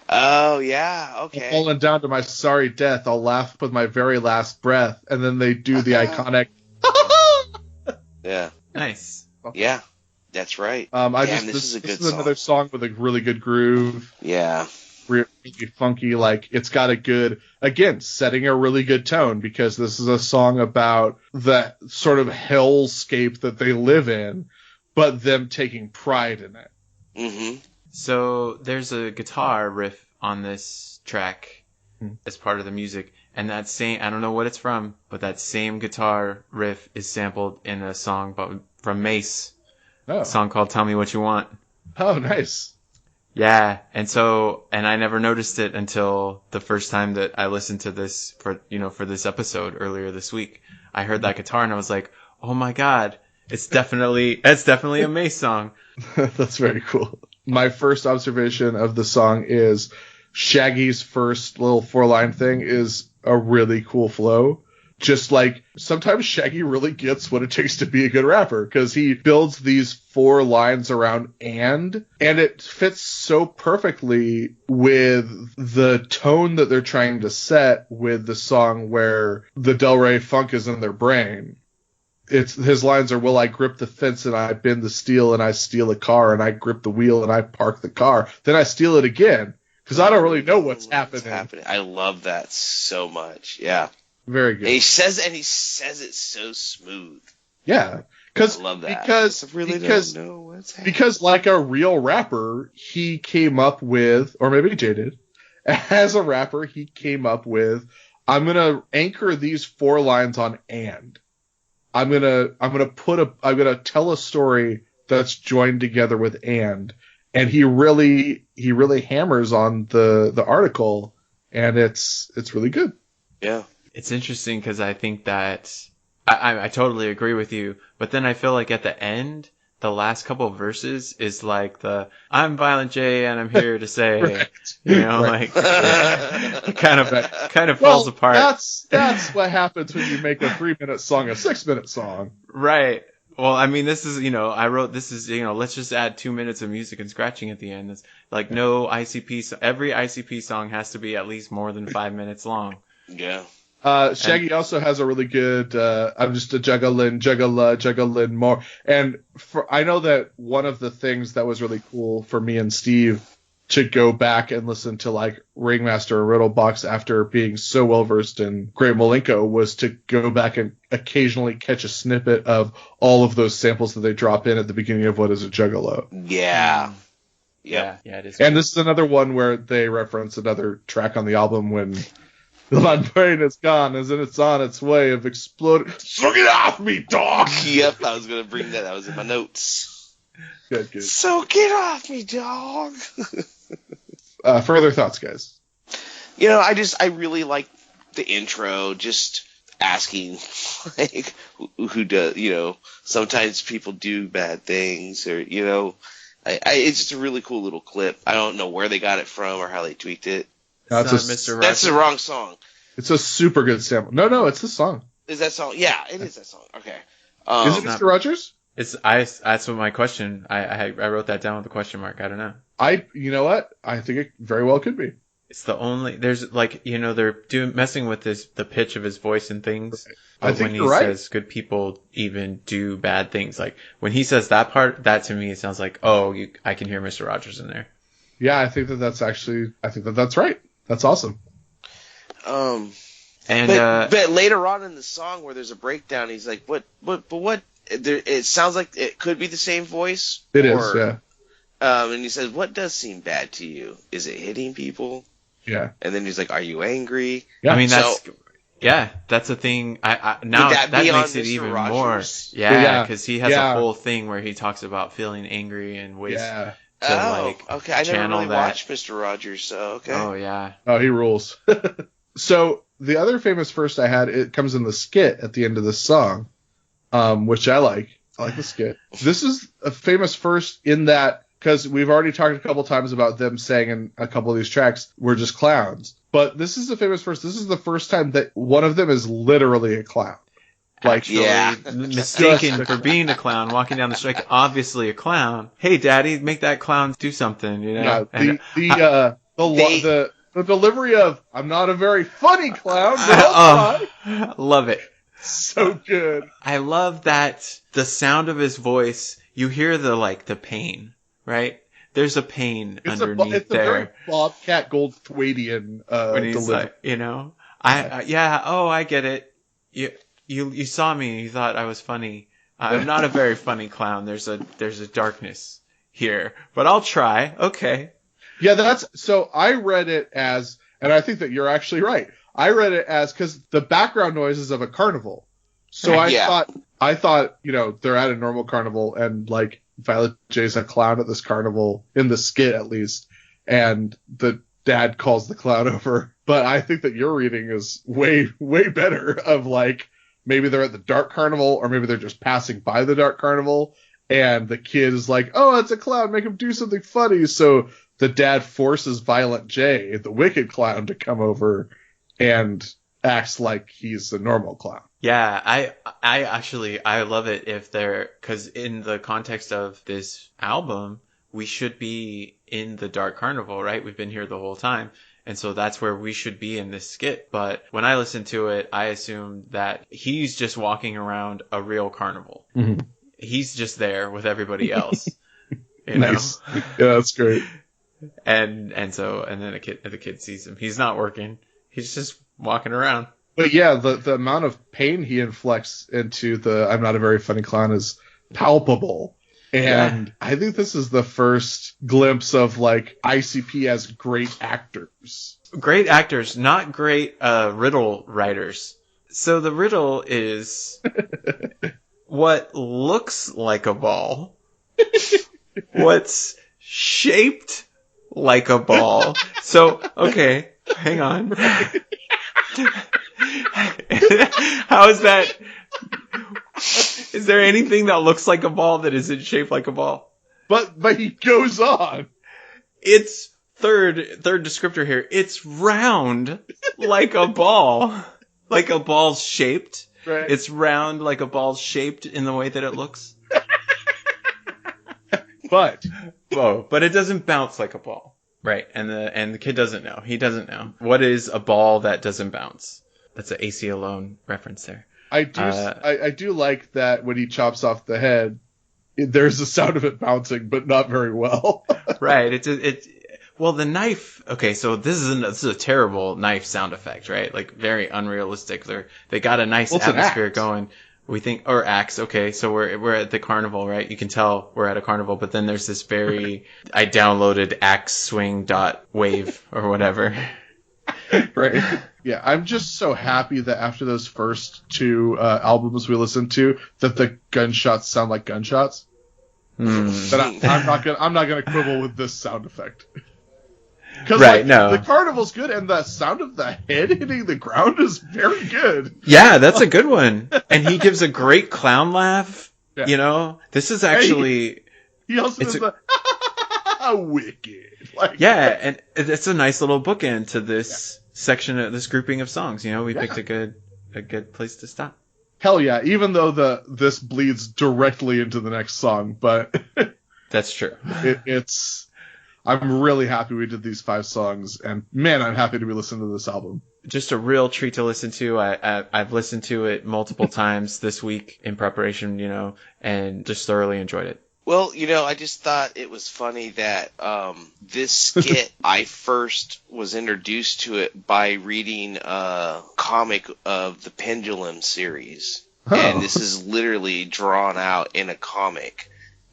Oh, yeah, okay. Falling down to my sorry death, I'll laugh with my very last breath. And then they do the iconic... Yeah. Nice. Yeah, that's right. This is another song with a really good groove. Yeah. Really funky, like it's got a good, again, setting a really good tone, because this is a song about the sort of hellscape that they live in, but them taking pride in it. Mm-hmm. So there's a guitar riff on this track as part of the music, and that same, I don't know what it's from, but that same guitar riff is sampled in a song from Mace, a song called Tell Me What You Want. Oh, nice. Yeah, and I never noticed it until the first time that I listened to this for this episode earlier this week. I heard that guitar and I was like, "Oh my god, it's definitely a Mace song." That's very cool. My first observation of the song is Shaggy's first little 4-line thing is a really cool flow. Just like, sometimes Shaggy really gets what it takes to be a good rapper, because he builds these 4 lines around and it fits so perfectly with the tone that they're trying to set with the song where the Delray funk is in their brain. His lines are, well, I grip the fence and I bend the steel and I steal a car and I grip the wheel and I park the car. Then I steal it again, because I don't really know what's happening. I love that so much. Yeah. Very good. And he says it so smooth. Yeah, I love that. Because I really don't know what's happening. Because like a real rapper, he came up with, or maybe Jay did, as a rapper, he came up with, I'm gonna anchor these 4 lines on and. I'm gonna tell a story that's joined together with and he really hammers on the article, and it's really good. Yeah. It's interesting because I think that I totally agree with you, but then I feel like at the end, the last couple of verses is like I'm Violent J and I'm here to say, Right. like it kind of falls apart. That's what happens when you make a 3-minute song a 6-minute song. Right. Well, I mean, this is, I wrote, this is, let's just add 2 minutes of music and scratching at the end. It's like no ICP, every ICP song has to be at least more than 5 minutes long. Yeah. Shaggy also has a really good, I'm just a juggling more. And I know that one of the things that was really cool for me and Steve to go back and listen to like Ringmaster or Riddlebox after being so well versed in Great Malenko was to go back and occasionally catch a snippet of all of those samples that they drop in at the beginning of What Is a Juggalo. Yeah. Yeah, it is. And this is another one where they reference another track on the album when my brain is gone as it's on its way of exploding. So get off me, dog! Yep, I was going to bring that. That was in my notes. Good. So get off me, dog! Further thoughts, guys? I really like the intro, just asking, like, who does, sometimes people do bad things, or, it's just a really cool little clip. I don't know where they got it from or how they tweaked it. That's Mr. That's the wrong song. It's a super good sample. No, it's the song. Is that song? Yeah, it is that song. Okay. Is it Mr. Rogers? That's what my question. I wrote that down with a question mark. I don't know. You know what? I think it very well could be. It's the only, there's like, they're messing with the pitch of his voice and things. I But think when you're he right. says good people even do bad things, like when he says that part, that to me it sounds like, I can hear Mr. Rogers in there. Yeah, I think that's right. That's awesome. But later on in the song where there's a breakdown, he's like, what? It sounds like it could be the same voice. It is, yeah. And he says, what does seem bad to you? Is it hitting people? Yeah. And then he's like, are you angry? Yeah. I mean, that's a thing. Now Would that that be makes on it Mr. even Rogers? more. Yeah, Yeah. because he has Yeah. a whole thing where he talks about feeling angry and ways Yeah. to okay. I never channel really that. watched Mr. Rogers, so okay. Oh yeah. Oh, he rules. So the other famous verse I had, it comes in the skit at the end of the song, which I like. I like the skit. This is a famous verse in that, because we've already talked a couple times about them saying in a couple of these tracks, we're just clowns. But this is a famous verse. This is the first time that one of them is literally a clown. Like, Yeah. Mistaken for being a clown, walking down the street, obviously a clown. Hey, Daddy, make that clown do something, yeah, And the delivery of "I'm not a very funny clown," but I'll try. love it. So good. I love that the sound of his voice. You hear the pain, right? There's a pain underneath it's a there. very Bobcat Goldthwaidian When he's delivery. I get it. You saw me. You thought I was funny. I'm not a very funny clown. There's a darkness here, but I'll try. Okay. Yeah, so I read it as, and I think that you're actually right. I read it as, because the background noise is of a carnival. So I thought, they're at a normal carnival and like Violet J's a clown at this carnival, in the skit at least, and the dad calls the clown over. But I think that your reading is way, way better, of like, maybe they're at the dark carnival, or maybe they're just passing by the dark carnival, and the kid is like, oh, it's a clown, make him do something funny. So the dad forces Violent J, the wicked clown, to come over and acts like he's a normal clown. Yeah, I love it because in the context of this album, we should be in the dark carnival, right? We've been here the whole time. And so that's where we should be in this skit. But when I listen to it, I assume that he's just walking around a real carnival. Mm-hmm. He's just there with everybody else. Nice. Yeah, that's great. And then the kid sees him. He's not working. He's just walking around. But yeah, the amount of pain he inflicts into the "I'm not a very funny clown" is palpable. And I think this is the first glimpse of like ICP as great actors. Great actors, not great riddle writers. So the riddle is what looks like a ball, what's shaped like a ball. So, okay, hang on. How is that? Is there anything that looks like a ball that isn't shaped like a ball? But he goes on. It's third descriptor here. It's round like a ball. Like a ball's shaped. Right. It's round like a ball's shaped in the way that it looks. But it doesn't bounce like a ball. Right. And the kid doesn't know. He doesn't know. What is a ball that doesn't bounce? That's an AC Alone reference there. I do like that when he chops off the head, there's a sound of it bouncing, but not very well. Right. Well, the knife. Okay, so this is a terrible knife sound effect, right? Like very unrealistic. They got a nice atmosphere going. We think, or axe. Okay, so we're at the carnival, right? You can tell we're at a carnival, but then there's this very I downloaded axe swing .wave or whatever. Right. Yeah, I'm just so happy that after those first two albums we listened to, that the gunshots sound like gunshots. That I'm not gonna quibble with this sound effect. Because Right, no. the carnival's good, and the sound of the head hitting the ground is very good. Yeah, that's a good one. And he gives a great clown laugh. Yeah. You know, this is actually He also It's does the wicked. Like, yeah, and it's a nice little bookend to this section of this grouping of songs. You know, we picked a good place to stop. hell yeah! Even though this bleeds directly into the next song, but That's true. it's. I'm really happy we did these 5 songs, and man, I'm happy to be listening to this album. Just a real treat to listen to. I've listened to it multiple times this week in preparation, you know, and just thoroughly enjoyed it. Well, you know, I just thought it was funny that this skit, I first was introduced to it by reading a comic of the Pendulum series. Oh. And this is literally drawn out in a comic.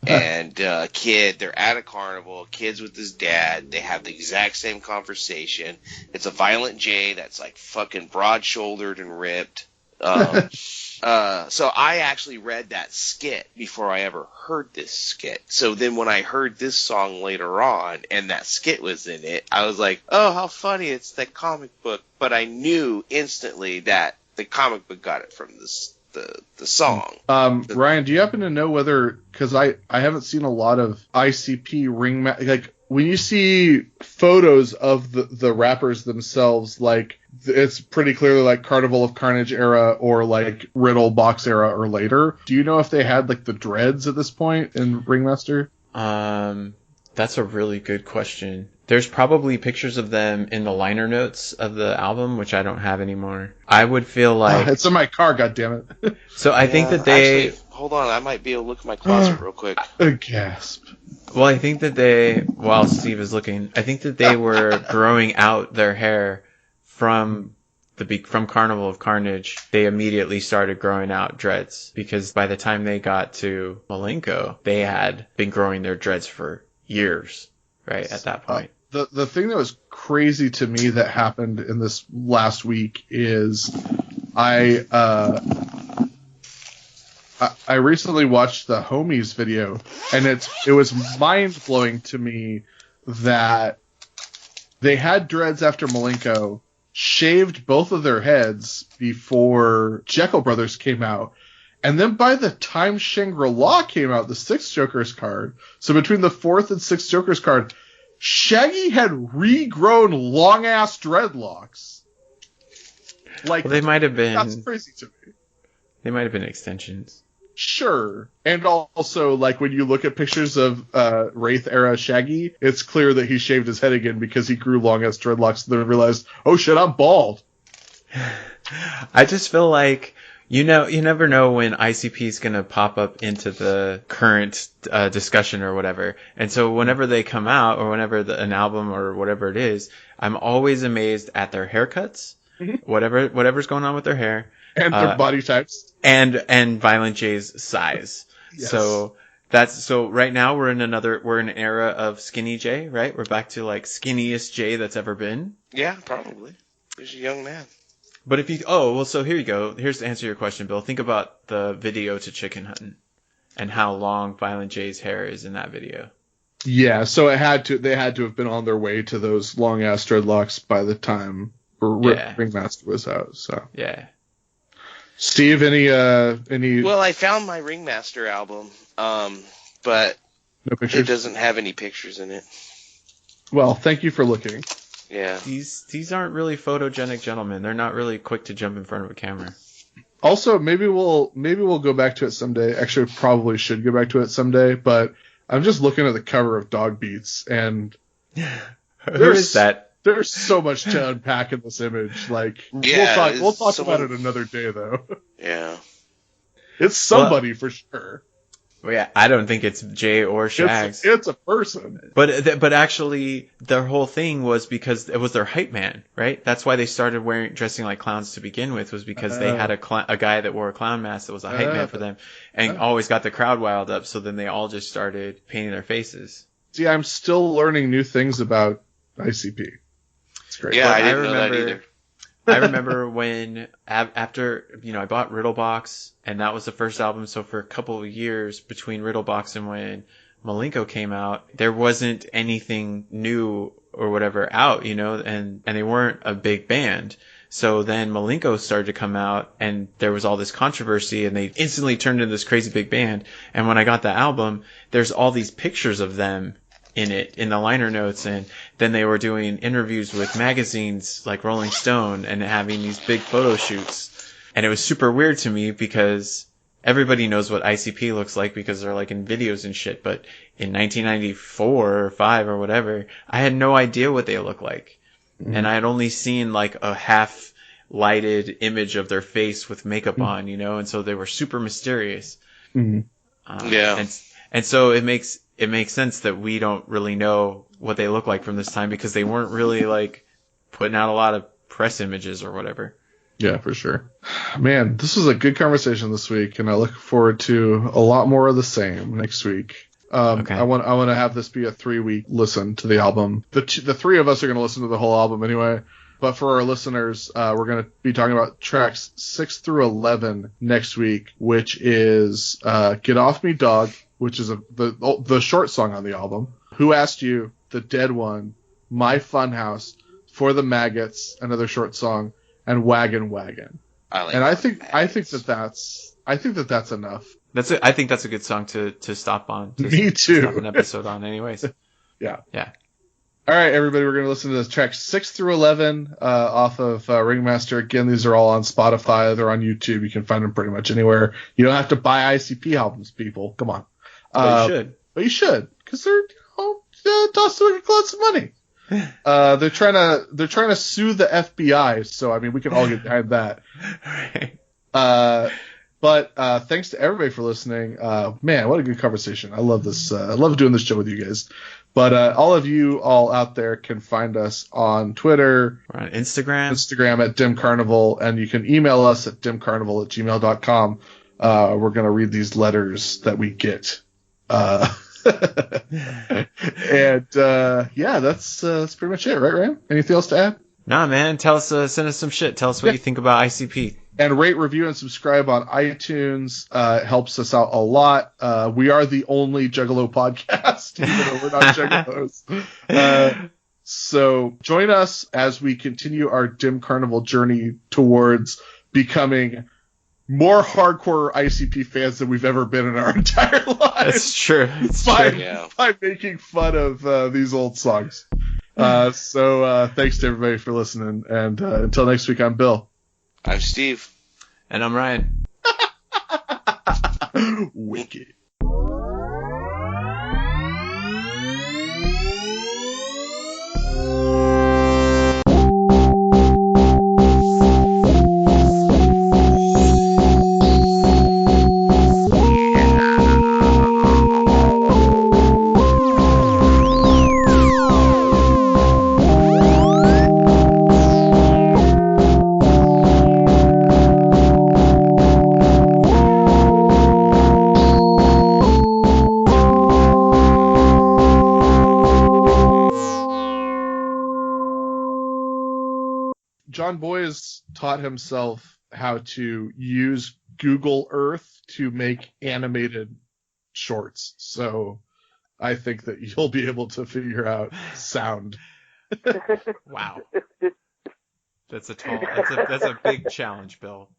And kid, they're at a carnival, kid's with his dad, they have the exact same conversation. It's a Violent J that's like fucking broad-shouldered and ripped. So I actually read that skit before I ever heard this skit. So then when I heard this song later on and that skit was in it, I was like, oh, how funny, it's that comic book. But I knew instantly that the comic book got it from the song. Ryan, do you happen to know whether, because I haven't seen a lot of ICP Ringmaster, like when you see photos of the rappers themselves, like it's pretty clearly like Carnival of Carnage era or like Riddle Box era or later. Do you know if they had like the dreads at this point in Ringmaster? That's a really good question. There's probably pictures of them in the liner notes of the album, which I don't have anymore. I would feel like It's in my car, goddammit. so. I think that they. Actually, hold on, I might be able to look in my closet real quick. A gasp. Well, I think that they. While Steve is looking, I think that they were growing out their hair from Carnival of Carnage. They immediately started growing out dreads because by the time they got to Malenko, they had been growing their dreads for years. Right at that point. The thing that was crazy to me that happened in this last week is I recently watched the Homies video, and it was mind blowing to me that they had dreads after Malenko, shaved both of their heads before Jekyll Brothers came out. And then by the time Shangri-La came out, the 6th Joker's card, so between the 4th and 6th Joker's card, Shaggy had regrown long-ass dreadlocks. Like, Well, they might have been. that's crazy to me. They might have been extensions. Sure. And also, like, when you look at pictures of Wraith-era Shaggy, it's clear that he shaved his head again because he grew long-ass dreadlocks and then realized, oh shit, I'm bald. I just feel like, you never know when ICP is going to pop up into the current discussion or whatever. And so whenever they come out or whenever an album or whatever it is, I'm always amazed at their haircuts, whatever's going on with their hair. And their body types. And Violent J's size. Yes. So right now we're in an era of Skinny J, right? We're back to like skinniest J that's ever been. Yeah, probably. He's a young man. But so here you go. Here's to answer your question, Bill. Think about the video to Chicken Huntin' and how long Violent J's hair is in that video. Yeah, so they had to have been on their way to those long-ass dreadlocks by the time Ringmaster was out, so. Yeah. Steve, any? Well, I found my Ringmaster album, but No pictures? it doesn't have any pictures in it. Well, thank you for looking. Yeah. These aren't really photogenic gentlemen. They're not really quick to jump in front of a camera. Also, maybe we'll go back to it someday. Actually, probably should go back to it someday. But I'm just looking at the cover of Dog Beats, and Who is that? There's so much to unpack in this image. Like, Yeah, we'll talk someone- about it another day, though. Yeah. It's somebody for sure. Well, yeah, I don't think it's Jay or Shags. It's a person. But actually, their whole thing was because it was their hype man, right? That's why they started dressing like clowns to begin with, was because they had a guy that wore a clown mask that was a hype man for them, and always got the crowd riled up. So then they all just started painting their faces. See, I'm still learning new things about ICP. It's great. Yeah, I I didn't know that remember- either. I remember when after I bought Riddlebox, and that was the first album. So for a couple of years between Riddlebox and when Malenko came out, there wasn't anything new or whatever out, and they weren't a big band. So then Malenko started to come out, and there was all this controversy, and they instantly turned into this crazy big band. And when I got the album, there's all these pictures of them in it, in the liner notes, and then they were doing interviews with magazines like Rolling Stone and having these big photo shoots. And it was super weird to me because everybody knows what ICP looks like because they're like in videos and shit. But in 1994 or 5 or whatever, I had no idea what they look like. Mm-hmm. And I had only seen like a half lighted image of their face with makeup on, and so they were super mysterious. Mm-hmm. Yeah. And so it makes sense that we don't really know what they look like from this time because they weren't really like putting out a lot of press images or whatever. Yeah, for sure. Man, this was a good conversation this week, and I look forward to a lot more of the same next week. Okay. I want to have this be a 3-week listen to the album. The three of us are going to listen to the whole album anyway. But for our listeners, we're going to be talking about tracks 6 through 11 next week, which is Get Off Me Dog, which is the short song on the album. Who Asked You, the Dead One, My Funhouse, For the Maggots, another short song, and Wagon Wagon. I think that's enough. I think that's a good song to stop on. Me too. Stop an episode on, anyways. Yeah. Yeah. All right, everybody, we're going to listen to this track 6 through 11 off of Ringmaster. Again, these are all on Spotify. They're on YouTube. You can find them pretty much anywhere. You don't have to buy ICP albums, people. Come on. But you should. But you should, because they're toss to make lots of money. They're trying to sue the FBI. So I mean, we can all get behind that. Right. But thanks to everybody for listening. Man, what a good conversation. I love this. I love doing this show with you guys. But all of you all out there can find us on Twitter. We're on Instagram. Instagram at Dim Carnival. And you can email us at dimcarnival@gmail.com. We're going to read these letters that we get. And yeah, that's pretty much it, right, Ram? Anything else to add? Nah, man. Tell us, send us some shit. Tell us what you think about ICP. And rate, review, and subscribe on iTunes. It helps us out a lot. We are the only Juggalo podcast, even though we're not Juggalos. So join us as we continue our Dim Carnival journey towards becoming more hardcore ICP fans than we've ever been in our entire lives. That's true. By making fun of these old songs. So thanks to everybody for listening. And until next week, I'm Bill. I'm Steve. And I'm Ryan. Wicked. John Boyes taught himself how to use Google Earth to make animated shorts. So I think that you'll be able to figure out sound. Wow. That's a big challenge, Bill.